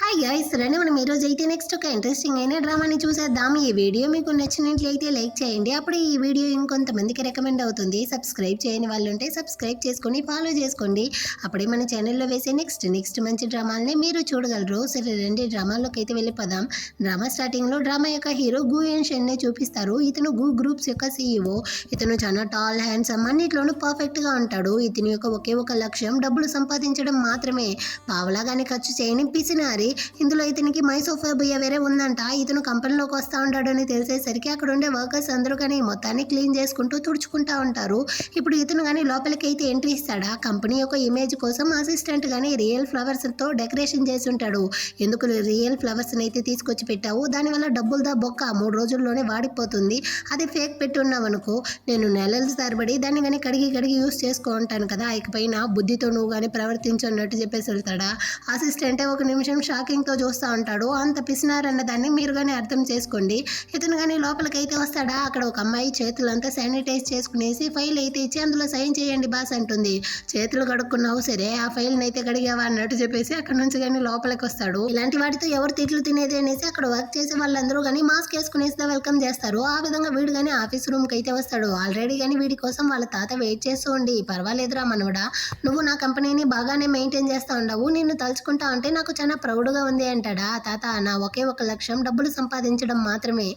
Hi guys రండి మనం ఈరోజు అయితే నెక్స్ట్ ఒక ఇంట్రెస్టింగ్ అయిన డ్రామాని చూసేద్దాం. ఈ వీడియో మీకు నచ్చినట్లయితే లైక్ చేయండి. అప్పుడు ఈ వీడియో ఇంకొంతమందికి రికమెండ్ అవుతుంది. సబ్స్క్రైబ్ చేయని వాళ్ళు ఉంటే సబ్స్క్రైబ్ చేసుకొని ఫాలో చేసుకోండి. అప్పుడే మన ఛానల్లో వేసే నెక్స్ట్ మంచి డ్రామాలని మీరు చూడగలరు. సరే రండి డ్రామాలోకి అయితే వెళ్ళిపోదాం. డ్రామా స్టార్టింగ్లో డ్రామా యొక్క హీరో గు అండ్ షెన్నే చూపిస్తారు. ఇతను గు గ్రూప్స్ యొక్క సీఈఓ. ఇతను చాలా టాల్ హ్యాండ్సమ్ అన్నిట్లోనూ పర్ఫెక్ట్గా ఉంటాడు. ఇతని యొక్క ఒకే ఒక లక్ష్యం డబ్బులు సంపాదించడం మాత్రమే. పావలాగానే ఖర్చు చేయని పిసినారి. ఇందులో ఇతనికి మైసోఫోబియా వేరే ఉందంట. ఇతను కంపెనీలోకి వస్తూ ఉంటాడని తెలిసేసరికి అక్కడ ఉండే వర్కర్స్ అందరూ కానీ మొత్తాన్ని క్లీన్ చేసుకుంటూ తుడుచుకుంటూ ఉంటారు. ఇప్పుడు ఇతను కానీ లోపలికి అయితే ఎంట్రీ ఇస్తాడా. కంపెనీ యొక్క ఇమేజ్ కోసం అసిస్టెంట్ కానీ రియల్ ఫ్లవర్స్తో డెకరేషన్ చేసి ఉంటాడు. ఎందుకు రియల్ ఫ్లవర్స్ని అయితే తీసుకొచ్చి పెట్టావు, దానివల్ల డబ్బులదా బొక్క 3 రోజుల్లోనే వాడిపోతుంది. అది ఫేక్ పెట్టి ఉన్నావనుకో, నేను నెలల తరబడి దాన్ని కానీ కడిగి యూస్ చేసుకో ఉంటాను కదా, ఇకపైన బుద్ధితో నువ్వు కానీ ప్రవర్తించన్నట్టు చెప్పేసి వెళ్తాడా. అసిస్టెంటే ఒక నిమిషం షాకింగ్తో చూస్తూ ఉంటాడు. అంత పిసినారన్న దాన్ని మీరు కానీ అర్థం చేసుకోండి. ఇతను కానీ లోపలికైతే వస్తాడా. అక్కడ ఒక అమ్మాయి చేతులంతా శానిటైజ్ చేసుకునేసి ఫైల్ అయితే ఇచ్చి అందులో సైన్ చేయండి బాస్ అంటుంది. చేతులు కడుక్కున్నావు సరే, ఆ ఫైల్ని అయితే కడిగావా అన్నట్టు చెప్పేసి అక్కడ నుంచి కానీ లోపలికి వస్తాడు. ఇలాంటి వాటితో ఎవరు తిట్లు తినేది అనేసి అక్కడ వర్క్ చేసే వాళ్ళందరూ కానీ మాస్క్ వేసుకునేసి వెల్కమ్ చేస్తారు. ఆ విధంగా వీడు కానీ ఆఫీస్ రూమ్కి అయితే వస్తాడు. ఆల్రెడీ కానీ వీడి కోసం వాళ్ళ తాత వెయిట్ చేస్తూ ఉండి, పర్వాలేదురా మనవడా, నువ్వు నా కంపెనీని బాగానే మెయింటైన్ చేస్తూ ఉండవు, నిన్ను తలుచుకుంటా ఉంటే నాకు చాలా ప్రౌడ్గా ఉంది అంటాడా. తాత, నా ఒకే ఒక లక్ష్యం డబ్బులు సంపాదించడం మాత్రమే.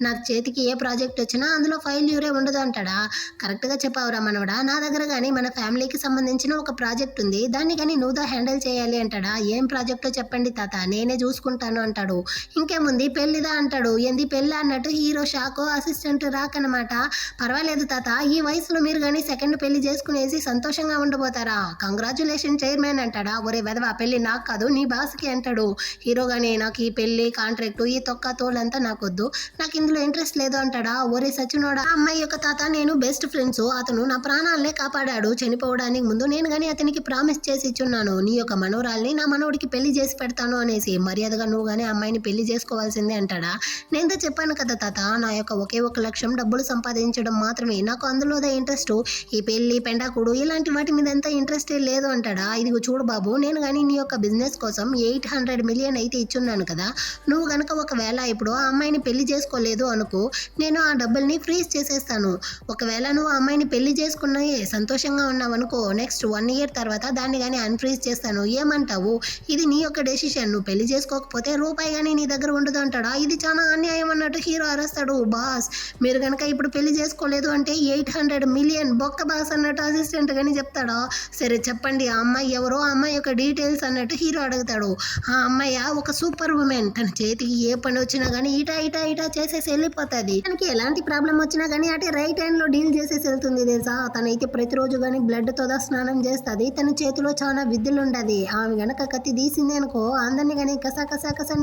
నా చేతికి ఏ ప్రాజెక్ట్ వచ్చినా అందులో ఫెయిల్యూరే ఉండదు అంటాడా. కరెక్ట్గా చెప్పావురా మనవడా, నా దగ్గర కానీ మన ఫ్యామిలీకి సంబంధించిన ఒక ప్రాజెక్ట్ ఉంది, దాన్ని కానీ నువ్వుదా హ్యాండిల్ చేయాలి అంటాడా. ఏం ప్రాజెక్టో చెప్పండి తాత, నేనే చూసుకుంటాను అంటాడు. ఇంకేముంది పెళ్లిదా అంటాడు. ఏంది పెళ్ళి అన్నట్టు హీరో షాకు. అసిస్టెంట్ రాకనమాట. పర్వాలేదు తాత, ఈ వయసులో మీరు కానీ సెకండ్ పెళ్లి చేసుకునేసి సంతోషంగా ఉండబోతారా. కంగ్రాచులేషన్ చైర్మన్ అంటాడా. ఒరే వెదవా, పెళ్లి నాకు కాదు నీ బాస్కి అంటాడు. హీరో కానీ నాకు ఈ పెళ్లి కాంట్రాక్ట్ ఈ తొక్క తోలంతా నాకొద్దు, నాకు ఇందులో ఇంట్రెస్ట్ లేదు అంటాడా. ఒరే సచినోడా, అమ్మాయి యొక్క తాత నేను బెస్ట్ ఫ్రెండ్స్, అతను నా ప్రాణాలనే కాపాడాడు. చనిపోవడానికి ముందు నేను కానీ అతనికి ప్రామిస్ చేసి ఇచ్చున్నాను, నీ యొక్క మనవరాల్ని నా మనవడికి పెళ్లి చేసి పెడతాను అనేసి. మర్యాదగా నువ్వు కానీ అమ్మాయిని పెళ్లి చేసుకోవాల్సిందే అంటాడా. నేను చెప్పాను కదా తాత, నా యొక్క ఒకే ఒక లక్ష్యం డబ్బులు సంపాదించడం మాత్రమే, నాకు అందులోదే ఇంట్రెస్ట్, ఈ పెళ్లి పెండాకుడు ఇలాంటి వాటి మీద అంతా ఇంట్రెస్టే లేదు అంటాడా. ఇదిగో చూడు బాబు, నేను కానీ నీ యొక్క బిజినెస్ కోసం 800 మిలియన్ అయితే ఇచ్చున్నాను కదా, నువ్వు కనుక ఒకవేళ ఇప్పుడు ఆ అమ్మాయిని పెళ్లి చేసుకోలేదు అనుకో, నేను ఆ డబ్బుల్ని ఫ్రీజ్ చేసేస్తాను. ఒకవేళ నువ్వు ఆ అమ్మాయిని పెళ్లి చేసుకున్నాయి సంతోషంగా ఉన్నావు అనుకో, నెక్స్ట్ 1 ఇయర్ తర్వాత దాన్ని కానీ అన్ఫ్రీజ్ చేస్తాను. ఏమంటావు, ఇది నీ యొక్క డెసిషన్. నువ్వు పెళ్లి చేసుకోకపోతే రూపాయి కానీ నీ దగ్గర ఉండదు అంటాడా. ఇది చాలా అన్యాయం అన్నట్టు హీరో అరుస్తాడు. బాస్, మీరు కనుక ఇప్పుడు పెళ్లి చేసుకోలేదు అంటే 800 మిలియన్ బొక్క బాస్ అన్నట్టు అసిస్టెంట్ కానీ చెప్తాడా. సరే చెప్పండి ఆ అమ్మాయి ఎవరో, ఆ అమ్మాయి యొక్క డీటెయిల్స్ అన్నట్టు హీరో అడుగుతాడు. ఆ అమ్మాయి ఒక సూపర్ ఉమెన్, తన చేతికి ఏ పని వచ్చినా కానీ ఇటా చేసేసి వెళ్ళిపోతుంది. తనకి ఎలాంటి ప్రాబ్లం వచ్చినా కానీ అటే రైట్ హ్యాండ్ లో డీల్ చేసేసి వెళ్తుంది తెలుసా. తనైతే ప్రతిరోజు కానీ బ్లడ్ తోదా స్నానం చేస్తుంది. తన చేతిలో చాలా విద్యలు ఉండదు. ఆమె గనక కత్తి తీసింది అనుకో, అందరినీ కానీ కస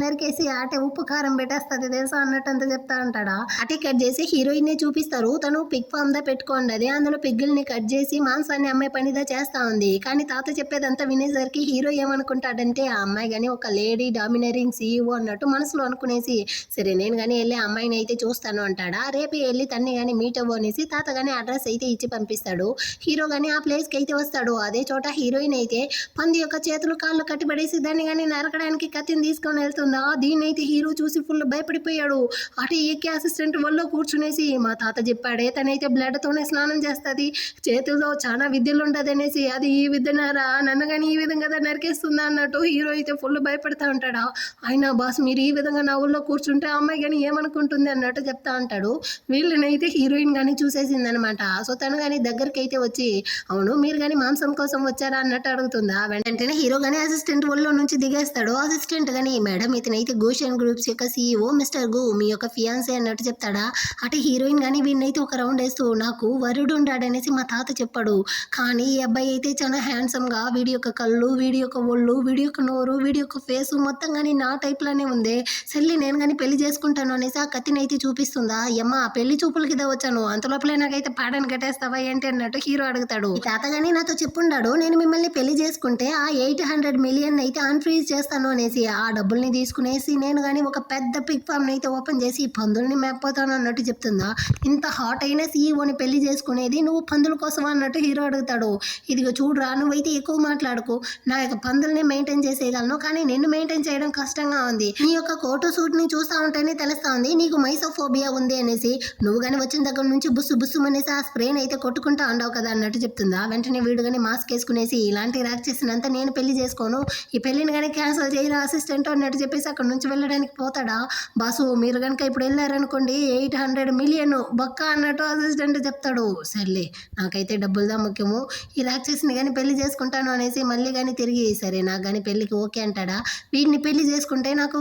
నరికేసి ఆటే ఉప్పు కారం పెట్టేస్తుంది తెలుసా అన్నట్టు అంతా చెప్తా ఉంటాడా. అటే కట్ చేసి హీరోయిన్ ని చూపిస్తారు. తను పిగ్ ఫామ్ దా పెట్టుకోండి, అందులో పిగ్గుల్ని కట్ చేసి మాంసాన్ని అమ్మాయి పనిదా చేస్తా ఉంది. కానీ తాత చెప్పేదంతా వినేసరికి హీరో ఏమనుకుంటాడంటే, ఆ అమ్మాయి కానీ ఒక లేడీ డామినరింగ్ సీఈఓ అన్నట్టు మనసులో అనుకునేసి, సరే నేను కానీ వెళ్ళి అమ్మాయిని అయితే చూస్తాను అంటాడా. రేపు వెళ్ళి తన్ని కానీ మీట్ అవ్వు అనేసి తాత కానీ అడ్రస్ అయితే ఇచ్చి పంపిస్తాడు. హీరో కానీ ఆ ప్లేస్కి అయితే వస్తాడు. అదే చోట హీరోయిన్ అయితే పంది యొక్క చేతులు కాళ్ళు కట్టిపడేసి దాన్ని కానీ నరకడానికి కత్తిని తీసుకొని వెళ్తుందా. దీన్ని అయితే హీరో చూసి ఫుల్ భయపడిపోయాడు. అటు ఎక్కి అసిస్టెంట్ వల్ల కూర్చునేసి, మా తాత చెప్పాడే తనైతే బ్లడ్తోనే స్నానం చేస్తుంది, చేతుల్లో చాలా విద్యలు ఉంటుంది అనేసి, అది ఈ విద్యనారా, నన్ను కానీ ఈ విధంగా నరికేస్తుందా అన్నట్టు హీరో అయితే ఫుల్ భయపడతా ఉంటాడా. అయినా బాస్ మీరు ఈ విధంగా నా ఊళ్ళో కూర్చుంటే అమ్మాయి కానీ ఏమనుకుంటుంది అన్నట్టు చెప్తా ఉంటాడు. వీళ్ళనైతే హీరోయిన్ కానీ చూసేసిందనమాట. సో తను కానీ దగ్గరికి అయితే వచ్చి, అవును మీరు కానీ మాంసం కోసం వచ్చారా అన్నట్టు అడుగుతుందా. వెంటనే హీరో కానీ అసిస్టెంట్ ఒళ్ళో నుంచి దిగేస్తాడు. అసిస్టెంట్ కానీ, మేడం ఇతనైతే గోషన్ గ్రూప్స్ యొక్క సీఈఓ మిస్టర్ గు, మీ యొక్క ఫియాన్సీ అన్నట్టు చెప్తాడా. అటు హీరోయిన్ కానీ వీడినైతే ఒక రౌండ్ వేస్తూ, నాకు వరుడు ఉండాడనేసి మా తాత చెప్పాడు, కానీ ఈ అబ్బాయి అయితే చాలా హ్యాండ్సమ్గా, వీడి యొక్క కళ్ళు, వీడి యొక్క ఒళ్ళు, వీడి యొక్క నోరు, వీడి యొక్క ఫేసు మొత్తం కానీ నా టైప్లోనే ఉంది, సర్లే నేను కానీ పెళ్లి చేసుకుంటాను అనేసి ఆ కత్తిని అయితే చూపిస్తుందా. అమ్మ పెళ్లి చూపులకి ఇదే వచ్చాను, అంతలోపలే నాకైతే పాడని కట్టేస్తావా ఏంటి అన్నట్టు హీరో అడుగుతాడు. ఈ తాత కానీ నాతో చెప్పుండాడు, నేను మిమ్మల్ని పెళ్లి చేసుకుంటే ఆ 800 మిలియన్ అయితే అన్ఫ్రీజ్ చేస్తాను అనేసి, ఆ డబ్బుల్ని తీసుకునేసి నేను కానీ ఒక పెద్ద పిగ్ ఫామ్ అయితే ఓపెన్ చేసి పందుల్ని మేపుతాను అన్నట్టు చెప్తుందా. ఇంత హాట్ అయిన సీఈఓని పెళ్లి చేసుకునేది నువ్వు పందుల కోసం అన్నట్టు హీరో అడుగుతాడు. ఇదిగో చూడరా, నువ్వైతే ఎక్కువ మాట్లాడుకో, నా యొక్క పందుల్ని మెయింటైన్ చేసేయగలను, కానీ నేను నిన్ను మెయింటైన్ చేయడం కష్టంగా ఉంది. నీ యొక్క కోటు సూట్ ని చూస్తా ఉంటేనే తెలుస్తా ఉంది నీకు మైసోఫోబియా ఉంది అనేసి. నువ్వు గాని వచ్చిన దగ్గర నుంచి బుస్సు బుస్సు అనేసి ఆ స్ప్రేని అయితే కొట్టుకుంటా ఉండవు కదా అన్నట్టు చెప్తుందా. వెంటనే వీడు గాని మాస్క్ వేసుకునేసి ఇలాంటి ర్యాక్ చేసినంత నేను పెళ్లి చేసుకోను, ఈ పెళ్లిని కానీ క్యాన్సిల్ చేయరా అసిస్టెంట్ అన్నట్టు చెప్పేసి అక్కడ నుంచి వెళ్ళడానికి పోతాడా. బాసు మీరు కనుక ఇప్పుడు వెళ్ళారనుకోండి 800 మిలియన్ బొక్క అన్నట్టు అసిస్టెంట్ చెప్తాడు. సర్లే నాకైతే డబ్బులుదా ముఖ్యము, ఈ ర్యాక్ చేసిన కానీ పెళ్లి చేసుకుంటాను అనేసి మళ్ళీ కానీ తిరిగి సరే నాకు కానీ పెళ్లికి ఓకే అంటాడా. వీడిని పెళ్లి చేసుకుంటే నాకు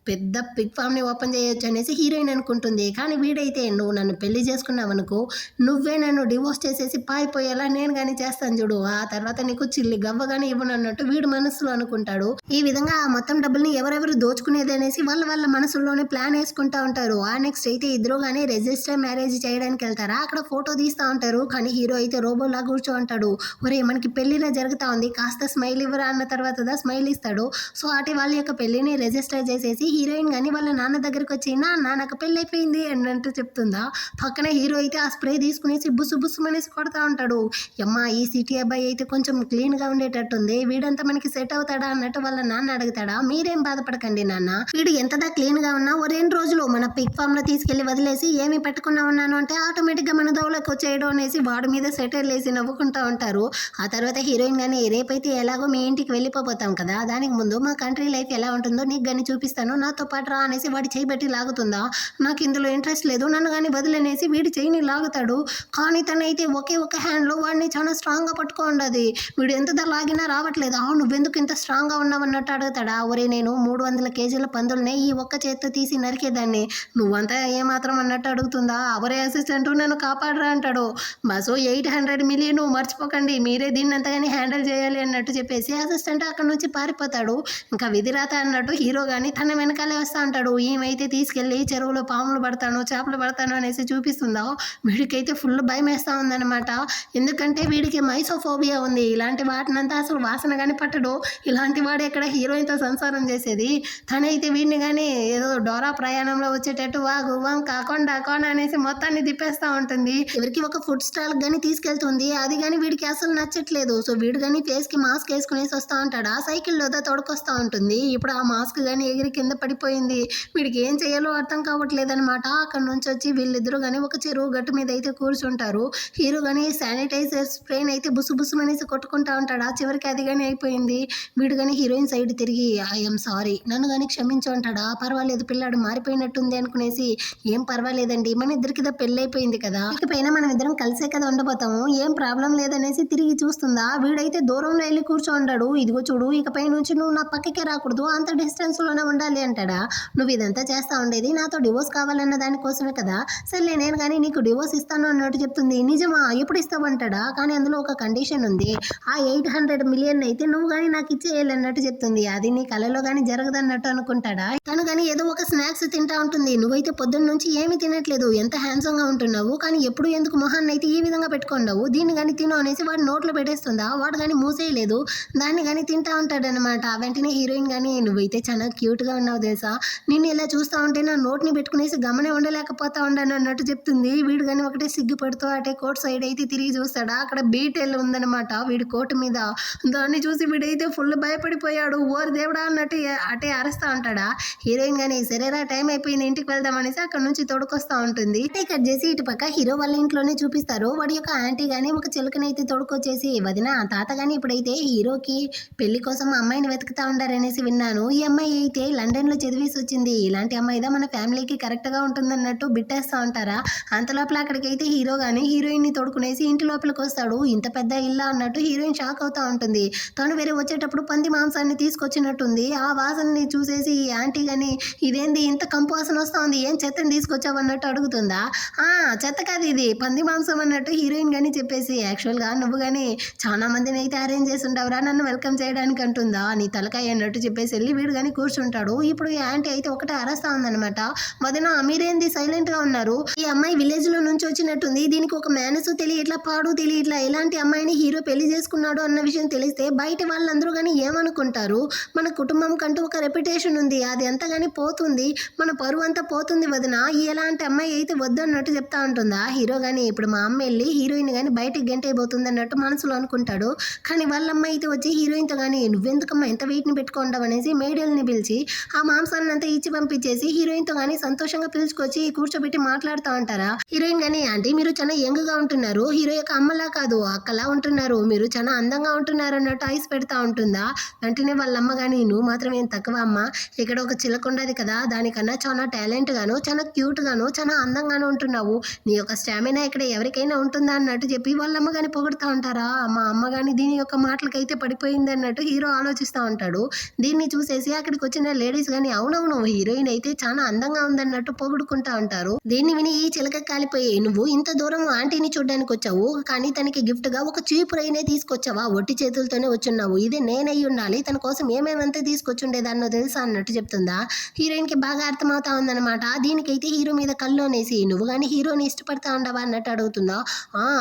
పెద్ద పిగ్ ఫామ్ని ఓపెన్ చేయొచ్చు అనేసి హీరోయిన్ అనుకుంటుంది. కానీ వీడైతే నువ్వు నన్ను పెళ్లి చేసుకున్నావు అనుకో, నువ్వే నన్ను డివోర్స్ చేసేసి పారిపోయేలా నేను కానీ చేస్తాను చూడు, ఆ తర్వాత నీకు చిల్లి గవ్వగానే ఇవ్వను అన్నట్టు వీడు మనసులో అనుకుంటాడు. ఈ విధంగా ఆ మొత్తం డబ్బుల్ని ఎవరెవరు దోచుకునేది అనేసి వాళ్ళ మనసులోనే ప్లాన్ వేసుకుంటా ఉంటారు. ఆ నెక్స్ట్ అయితే ఇద్దరు కానీ రిజిస్టర్ మ్యారేజ్ చేయడానికి వెళ్తారా, అక్కడ ఫోటో తీస్తూ ఉంటారు. కానీ హీరో అయితే రోబోలా కూర్చో ఉంటాడు. ఒరే మనకి పెళ్లిలా జరుగుతూ ఉంది, కాస్త స్మైల్ ఇవ్వరా అన్న తర్వాత స్మైల్ ఇస్తాడు. సో అటు వాళ్ళ యొక్క పెళ్లిని రిజిస్టర్ చేసేసి హీరోయిన్ కానీ వాళ్ళ నాన్న దగ్గరికి వచ్చి నాకు పెళ్ళి అయిపోయింది అన్నట్టు చెప్తుందా. పక్కన హీరో అయితే ఆ స్ప్రే తీసుకునేసి బుస్సు బుస్సు అనేసి కొడతా ఉంటాడు. అమ్మా ఈ సిటీ అబ్బాయి అయితే కొంచెం క్లీన్గా ఉండేటట్టుంది, వీడంతా మనకి సెట్ అవుతాడా అన్నట్టు వాళ్ళ నాన్న అడుగుతాడా. మీరేం బాధపడకండి నాన్న, వీడు ఎంతదా క్లీన్గా ఉన్నా ఓ 2 రోజులు మన పిక్ ఫామ్లో తీసుకెళ్లి వదిలేసి ఏమి పెట్టకుండా ఉన్నాను అంటే ఆటోమేటిక్గా మన దౌలకు వచ్చేయడం అనేసి వాడి మీద సెటర్ వేసి నవ్వుకుంటూ ఉంటారు. ఆ తర్వాత హీరోయిన్ కానీ రేపైతే ఎలాగో మీ ఇంటికి వెళ్ళిపోతాం కదా, దానికి ముందు మా కంట్రీ లైఫ్ ఎలా ఉంటుందో నీకు కానీ చూపిస్తాను, నాతో పాటు రా అనేసి వాడి చేయి పెట్టి లాగుతుందా. నాకు ఇందులో ఇంట్రెస్ట్ లేదు నన్ను కానీ వదిలేనేసి వీడి చేయిని లాగుతాడు. కానీ తనైతే ఒకే ఒక హ్యాండ్లో వాడిని చాలా స్ట్రాంగ్గా పట్టుకో ఉండదు. వీడు ఎంత లాగినా రావట్లేదు. నువ్వెందుకు ఇంత స్ట్రాంగ్గా ఉన్నావు అన్నట్టు అడుగుతాడా. ఒరే నేను 300 కేజీల పందుల్ని ఈ ఒక్క చేత్తో తీసి నరికేదాన్ని, నువ్వంతా ఏమాత్రం అన్నట్టు అడుగుతుందా. అవరే అసిస్టెంట్ నన్ను కాపాడరా అంటాడు. బస్సు 800 మిలియన్ మర్చిపోకండి, మీరే దీన్ని అంతగాని హ్యాండిల్ చేయాలి అన్నట్టు చెప్పేసి అసిస్టెంట్ అక్కడ నుంచి పారిపోతాడు. ఇంకా విధిరాత అన్నట్టు హీరో కానీ తన వెనకాలే వస్తూ ఉంటాడు. ఏమైతే తీసుకెళ్ళి చెరువులో పాములు పడతాను చేపలు పడతాను అనేసి చూపిస్తుందో వీడికైతే ఫుల్ భయం వేస్తూ ఉందన్నమాట. ఎందుకంటే వీడికి మైసోఫోబియా ఉంది, ఇలాంటి వాటినంతా అసలు వాసన కానీ పట్టడు. ఇలాంటి వాడు ఎక్కడ హీరోయిన్తో సంసారం చేసేది. తనైతే వీడిని కానీ ఏదో డోరా ప్రయాణంలో వచ్చేటట్టు వాగు వంక కొండ కోన అనేసి మొత్తాన్ని తిప్పేస్తూ ఉంటుంది. ఎవరికి ఒక ఫుడ్ స్టాల్ కానీ తీసుకెళ్తుంది, అది కానీ వీడికి అసలు నచ్చట్లేదు. సో వీడు కానీ ఫేస్కి మాస్క్ వేసుకునేసి వస్తూ ఉంటాడు. ఆ సైకిల్లో తొడకొస్తూ ఉంటుంది. ఇప్పుడు ఆ మాస్క్ కానీ ఎగిరి కింద పడిపోయింది. వీడికి ఏం చేయాలో అర్థం కావట్లేదు అనమాట. అక్కడ నుంచి వచ్చి వీళ్ళిద్దరూ కానీ ఒక చెరువు గట్టు మీద అయితే కూర్చుంటారు. హీరో కానీ శానిటైజర్ స్ప్రేని అయితే బుసు బుసు అనేసి కొట్టుకుంటా ఉంటాడు. ఆ చివరికి అది కానీ అయిపోయింది. వీడు కానీ హీరోయిన్ సైడ్ తిరిగి ఐఎమ్ సారీ నన్ను కానీ క్షమించు అంటాడా. పర్వాలేదు పిల్లాడు మారిపోయినట్టుంది అనుకునేసి ఏం పర్వాలేదండి మన ఇద్దరికి పెళ్ళి అయిపోయింది కదా, ఇకపైన మనం ఇద్దరం కలిసే కదా ఉండబోతాము, ఏం ప్రాబ్లం లేదనేసి తిరిగి చూస్తుందా. వీడైతే దూరంలో వెళ్ళి కూర్చోంటాడు. ఇదిగో చూడు ఇకపై నుంచి నువ్వు నా పక్కకే రాకూడదు, అంత డిస్టెన్స్లోనే ఉండాలి అంటాడా. నువ్వు ఇదంతా చేస్తా ఉండేది నాతో డివోర్స్ కావాలన్న దానికోసమే కదా, సర్లే నేను కానీ నీకు డివోర్స్ ఇస్తాను అన్నట్టు చెప్తుంది. నిజమా ఎప్పుడు ఇస్తావంటాడా. కానీ అందులో ఒక కండిషన్ ఉంది, ఆ 800 మిలియన్ అయితే నువ్వు కానీ నాకు ఇచ్చేయాలి అన్నట్టు చెప్తుంది. అది నీ కళలో కానీ జరగదన్నట్టు అనుకుంటాడా. తను కానీ ఏదో ఒక స్నాక్స్ తింటా ఉంటుంది. నువ్వైతే పొద్దున్న నుంచి ఏమీ తినట్లేదు, ఎంత హ్యాండ్సమ్గా ఉంటున్నావు, కానీ ఎప్పుడు ఎందుకు మొహాన్ని అయితే ఈ విధంగా పెట్టుకున్నావు, దీన్ని కానీ తిను అనేసి వాడు నోట్లో పెట్టేస్తుందా. వాడు కానీ మూసేయలేదు, దాన్ని కానీ తింటా ఉంటాడనమాట. వెంటనే హీరోయిన్ కానీ నువ్వైతే చాలా క్యూట్గా ఉన్నావు తెలుసా, నిన్ను ఇలా చూస్తూ ఉంటే నా నోట్ని పెట్టుకునేసి గమనే ఉండలేకపోతా ఉండను అన్నట్టు చెప్తుంది. వీడు కానీ ఒకటే సిగ్గుపడుతూ అటే కోట్ సైడ్ అయితే తిరిగి చూస్తాడా. అక్కడ బీటెల్ ఉందనమాట వీడి కోటు మీద. దాన్ని చూసి వీడైతే ఫుల్ భయపడిపోయాడు. ఓరు దేవుడా అన్నట్టు అటే అరుస్తూ ఉంటాడా. హీరోయిన్ కానీ సరేరా టైం అయిపోయింది ఇంటికి వెళ్దాం అనేసి అక్కడ నుంచి తొడుకొస్తూ ఉంటుంది. కట్ చేసి ఇటు పక్క హీరో వాళ్ళ ఇంట్లోనే చూపిస్తారు. వాడి యొక్క ఆంటీ కానీ ఒక చిలుకనైతే తొడుకొచ్చేసి వదిన తాత కానీ ఇప్పుడైతే హీరోకి పెళ్లి కోసం అమ్మాయిని వెతుకుతా ఉండారనేసి విన్నాను. ఈ అమ్మాయి అయితే లండన్లో చదివేసి వచ్చింది, ఇలాంటి అమ్మాయిదా మన ఫ్యామిలీకి కరెక్ట్గా ఉంటుందన్నట్టు బిట్టేస్తూ ఉంటారా. అంత లోపల అక్కడికైతే హీరో కానీ హీరోయిన్ని తోడుకునేసి ఇంటి లోపలికి వస్తాడు. ఇంత పెద్ద ఇల్లా అన్నట్టు హీరోయిన్ షాక్ అవుతూ ఉంటుంది. తను వేరే వచ్చేటప్పుడు పంది మాంసాన్ని తీసుకొచ్చినట్టుంది. ఆ వాసనని చూసేసి ఈ ఆంటీ కానీ ఇదేంది ఇంత కంపు వాసన వస్తూ ఉంది, ఏం చెత్తని తీసుకొచ్చావు అన్నట్టు అడుగుతుందా. చెత్త కాదు ఇది పంది మాంసం అన్నట్టు హీరోయిన్ కానీ చెప్పేసి యాక్చువల్గా నువ్వు కానీ చాలా మందిని అయితే అరేంజ్ చేసి ఉంటావురా నన్ను వెల్కమ్ చేయడానికి అంటుందా. నీ తలకాయ అన్నట్టు చెప్పేసి వెళ్ళి వీడు కానీ కూర్చుంటాడు. ఈ ఇప్పుడు ఈ ఆంటీ అయితే ఒకటే అరస్తా ఉందన్నమాట. వదిన మీరేంది సైలెంట్ గా ఉన్నారు? ఈ అమ్మాయి విలేజ్ లో నుంచి వచ్చినట్టుంది. దీనికి ఒక మేనసు తెలియట్లా, పాడు తెలియట్లా. ఎలాంటి అమ్మాయిని హీరో పెళ్లి చేసుకున్నాడు అన్న విషయం తెలిస్తే బయట వాళ్ళందరూ కానీ ఏమనుకుంటారు? మన కుటుంబం కంటూ ఒక రెప్యుటేషన్ ఉంది, అది ఎంత కానీ పోతుంది, మన పరువు అంతా పోతుంది వదిన. ఎలాంటి అమ్మాయి అయితే వద్దు అన్నట్టు చెప్తా ఉంటుందా హీరో కానీ. ఇప్పుడు మా అమ్మ వెళ్ళి హీరోయిన్ కానీ బయటకు గెంటైపోతుంది అన్నట్టు మనసులో అనుకుంటాడు. కానీ వాళ్ళ అమ్మ అయితే వచ్చి హీరోయిన్తో కానీ నువ్వెందుకమ్మా ఎంత వెయిట్ని పెట్టుకుంటావు అనేసి మేడల్ని పిలిచి ఆ మాంసాన్ని అంతా ఇచ్చి పంపించేసి హీరోయిన్తో కానీ సంతోషంగా పిలుచుకొచ్చి కూర్చోబెట్టి మాట్లాడుతూ ఉంటారా. హీరోయిన్ కానీ ఆంటీ మీరు చాలా యంగ్ గా ఉంటున్నారు, హీరో యొక్క అమ్మలా కాదు అక్కలా ఉంటున్నారు, మీరు చాలా అందంగా ఉంటున్నారు అన్నట్టు ఐస్ పెడతా ఉంటుందా. వెంటనే వాళ్ళ అమ్మ కానీ నువ్వు మాత్రం ఏం తక్కువ అమ్మ, ఇక్కడ ఒక చిలక ఉండదు కదా, దానికన్నా చాలా టాలెంట్ గాను చాలా క్యూట్ గాను చాలా అందంగాను ఉంటున్నావు, నీ యొక్క స్టామినా ఇక్కడ ఎవరికైనా ఉంటుందా అన్నట్టు చెప్పి వాళ్ళ అమ్మ కానీ పొగుడుతూ ఉంటారా. మా అమ్మ కానీ దీని యొక్క మాటలకైతే పడిపోయింది అన్నట్టు హీరో ఆలోచిస్తూ ఉంటాడు. దీన్ని చూసేసి అక్కడికి వచ్చిన లేడీస్ కానీ అవునవును హీరోయిన్ అయితే చాలా అందంగా ఉందన్నట్టు పొగుడుకుంటా ఉంటారు. దీన్ని విని ఈ చిలక కాలిపోయి నువ్వు ఇంత దూరం ఆంటీని చూడడానికి వచ్చావు, కానీ తనకి గిఫ్ట్ గా ఒక చీప్ రైనే తీసుకొచ్చావా, ఒట్టి చేతులతోనే వచ్చున్నావు, ఇదే నేనయ్యి ఉండాలి, తన కోసం ఏమేమంతా తీసుకొచ్చుండేదాన్నో తెలుసా అన్నట్టు చెప్తుందా. హీరోయిన్ కి బాగా అర్థమవుతా ఉందన్నమాట. దీనికైతే హీరో మీద కళ్ళు అనేసి నువ్వు కానీ హీరోని ఇష్టపడతా ఉండవా అన్నట్టు అడుగుతుందా.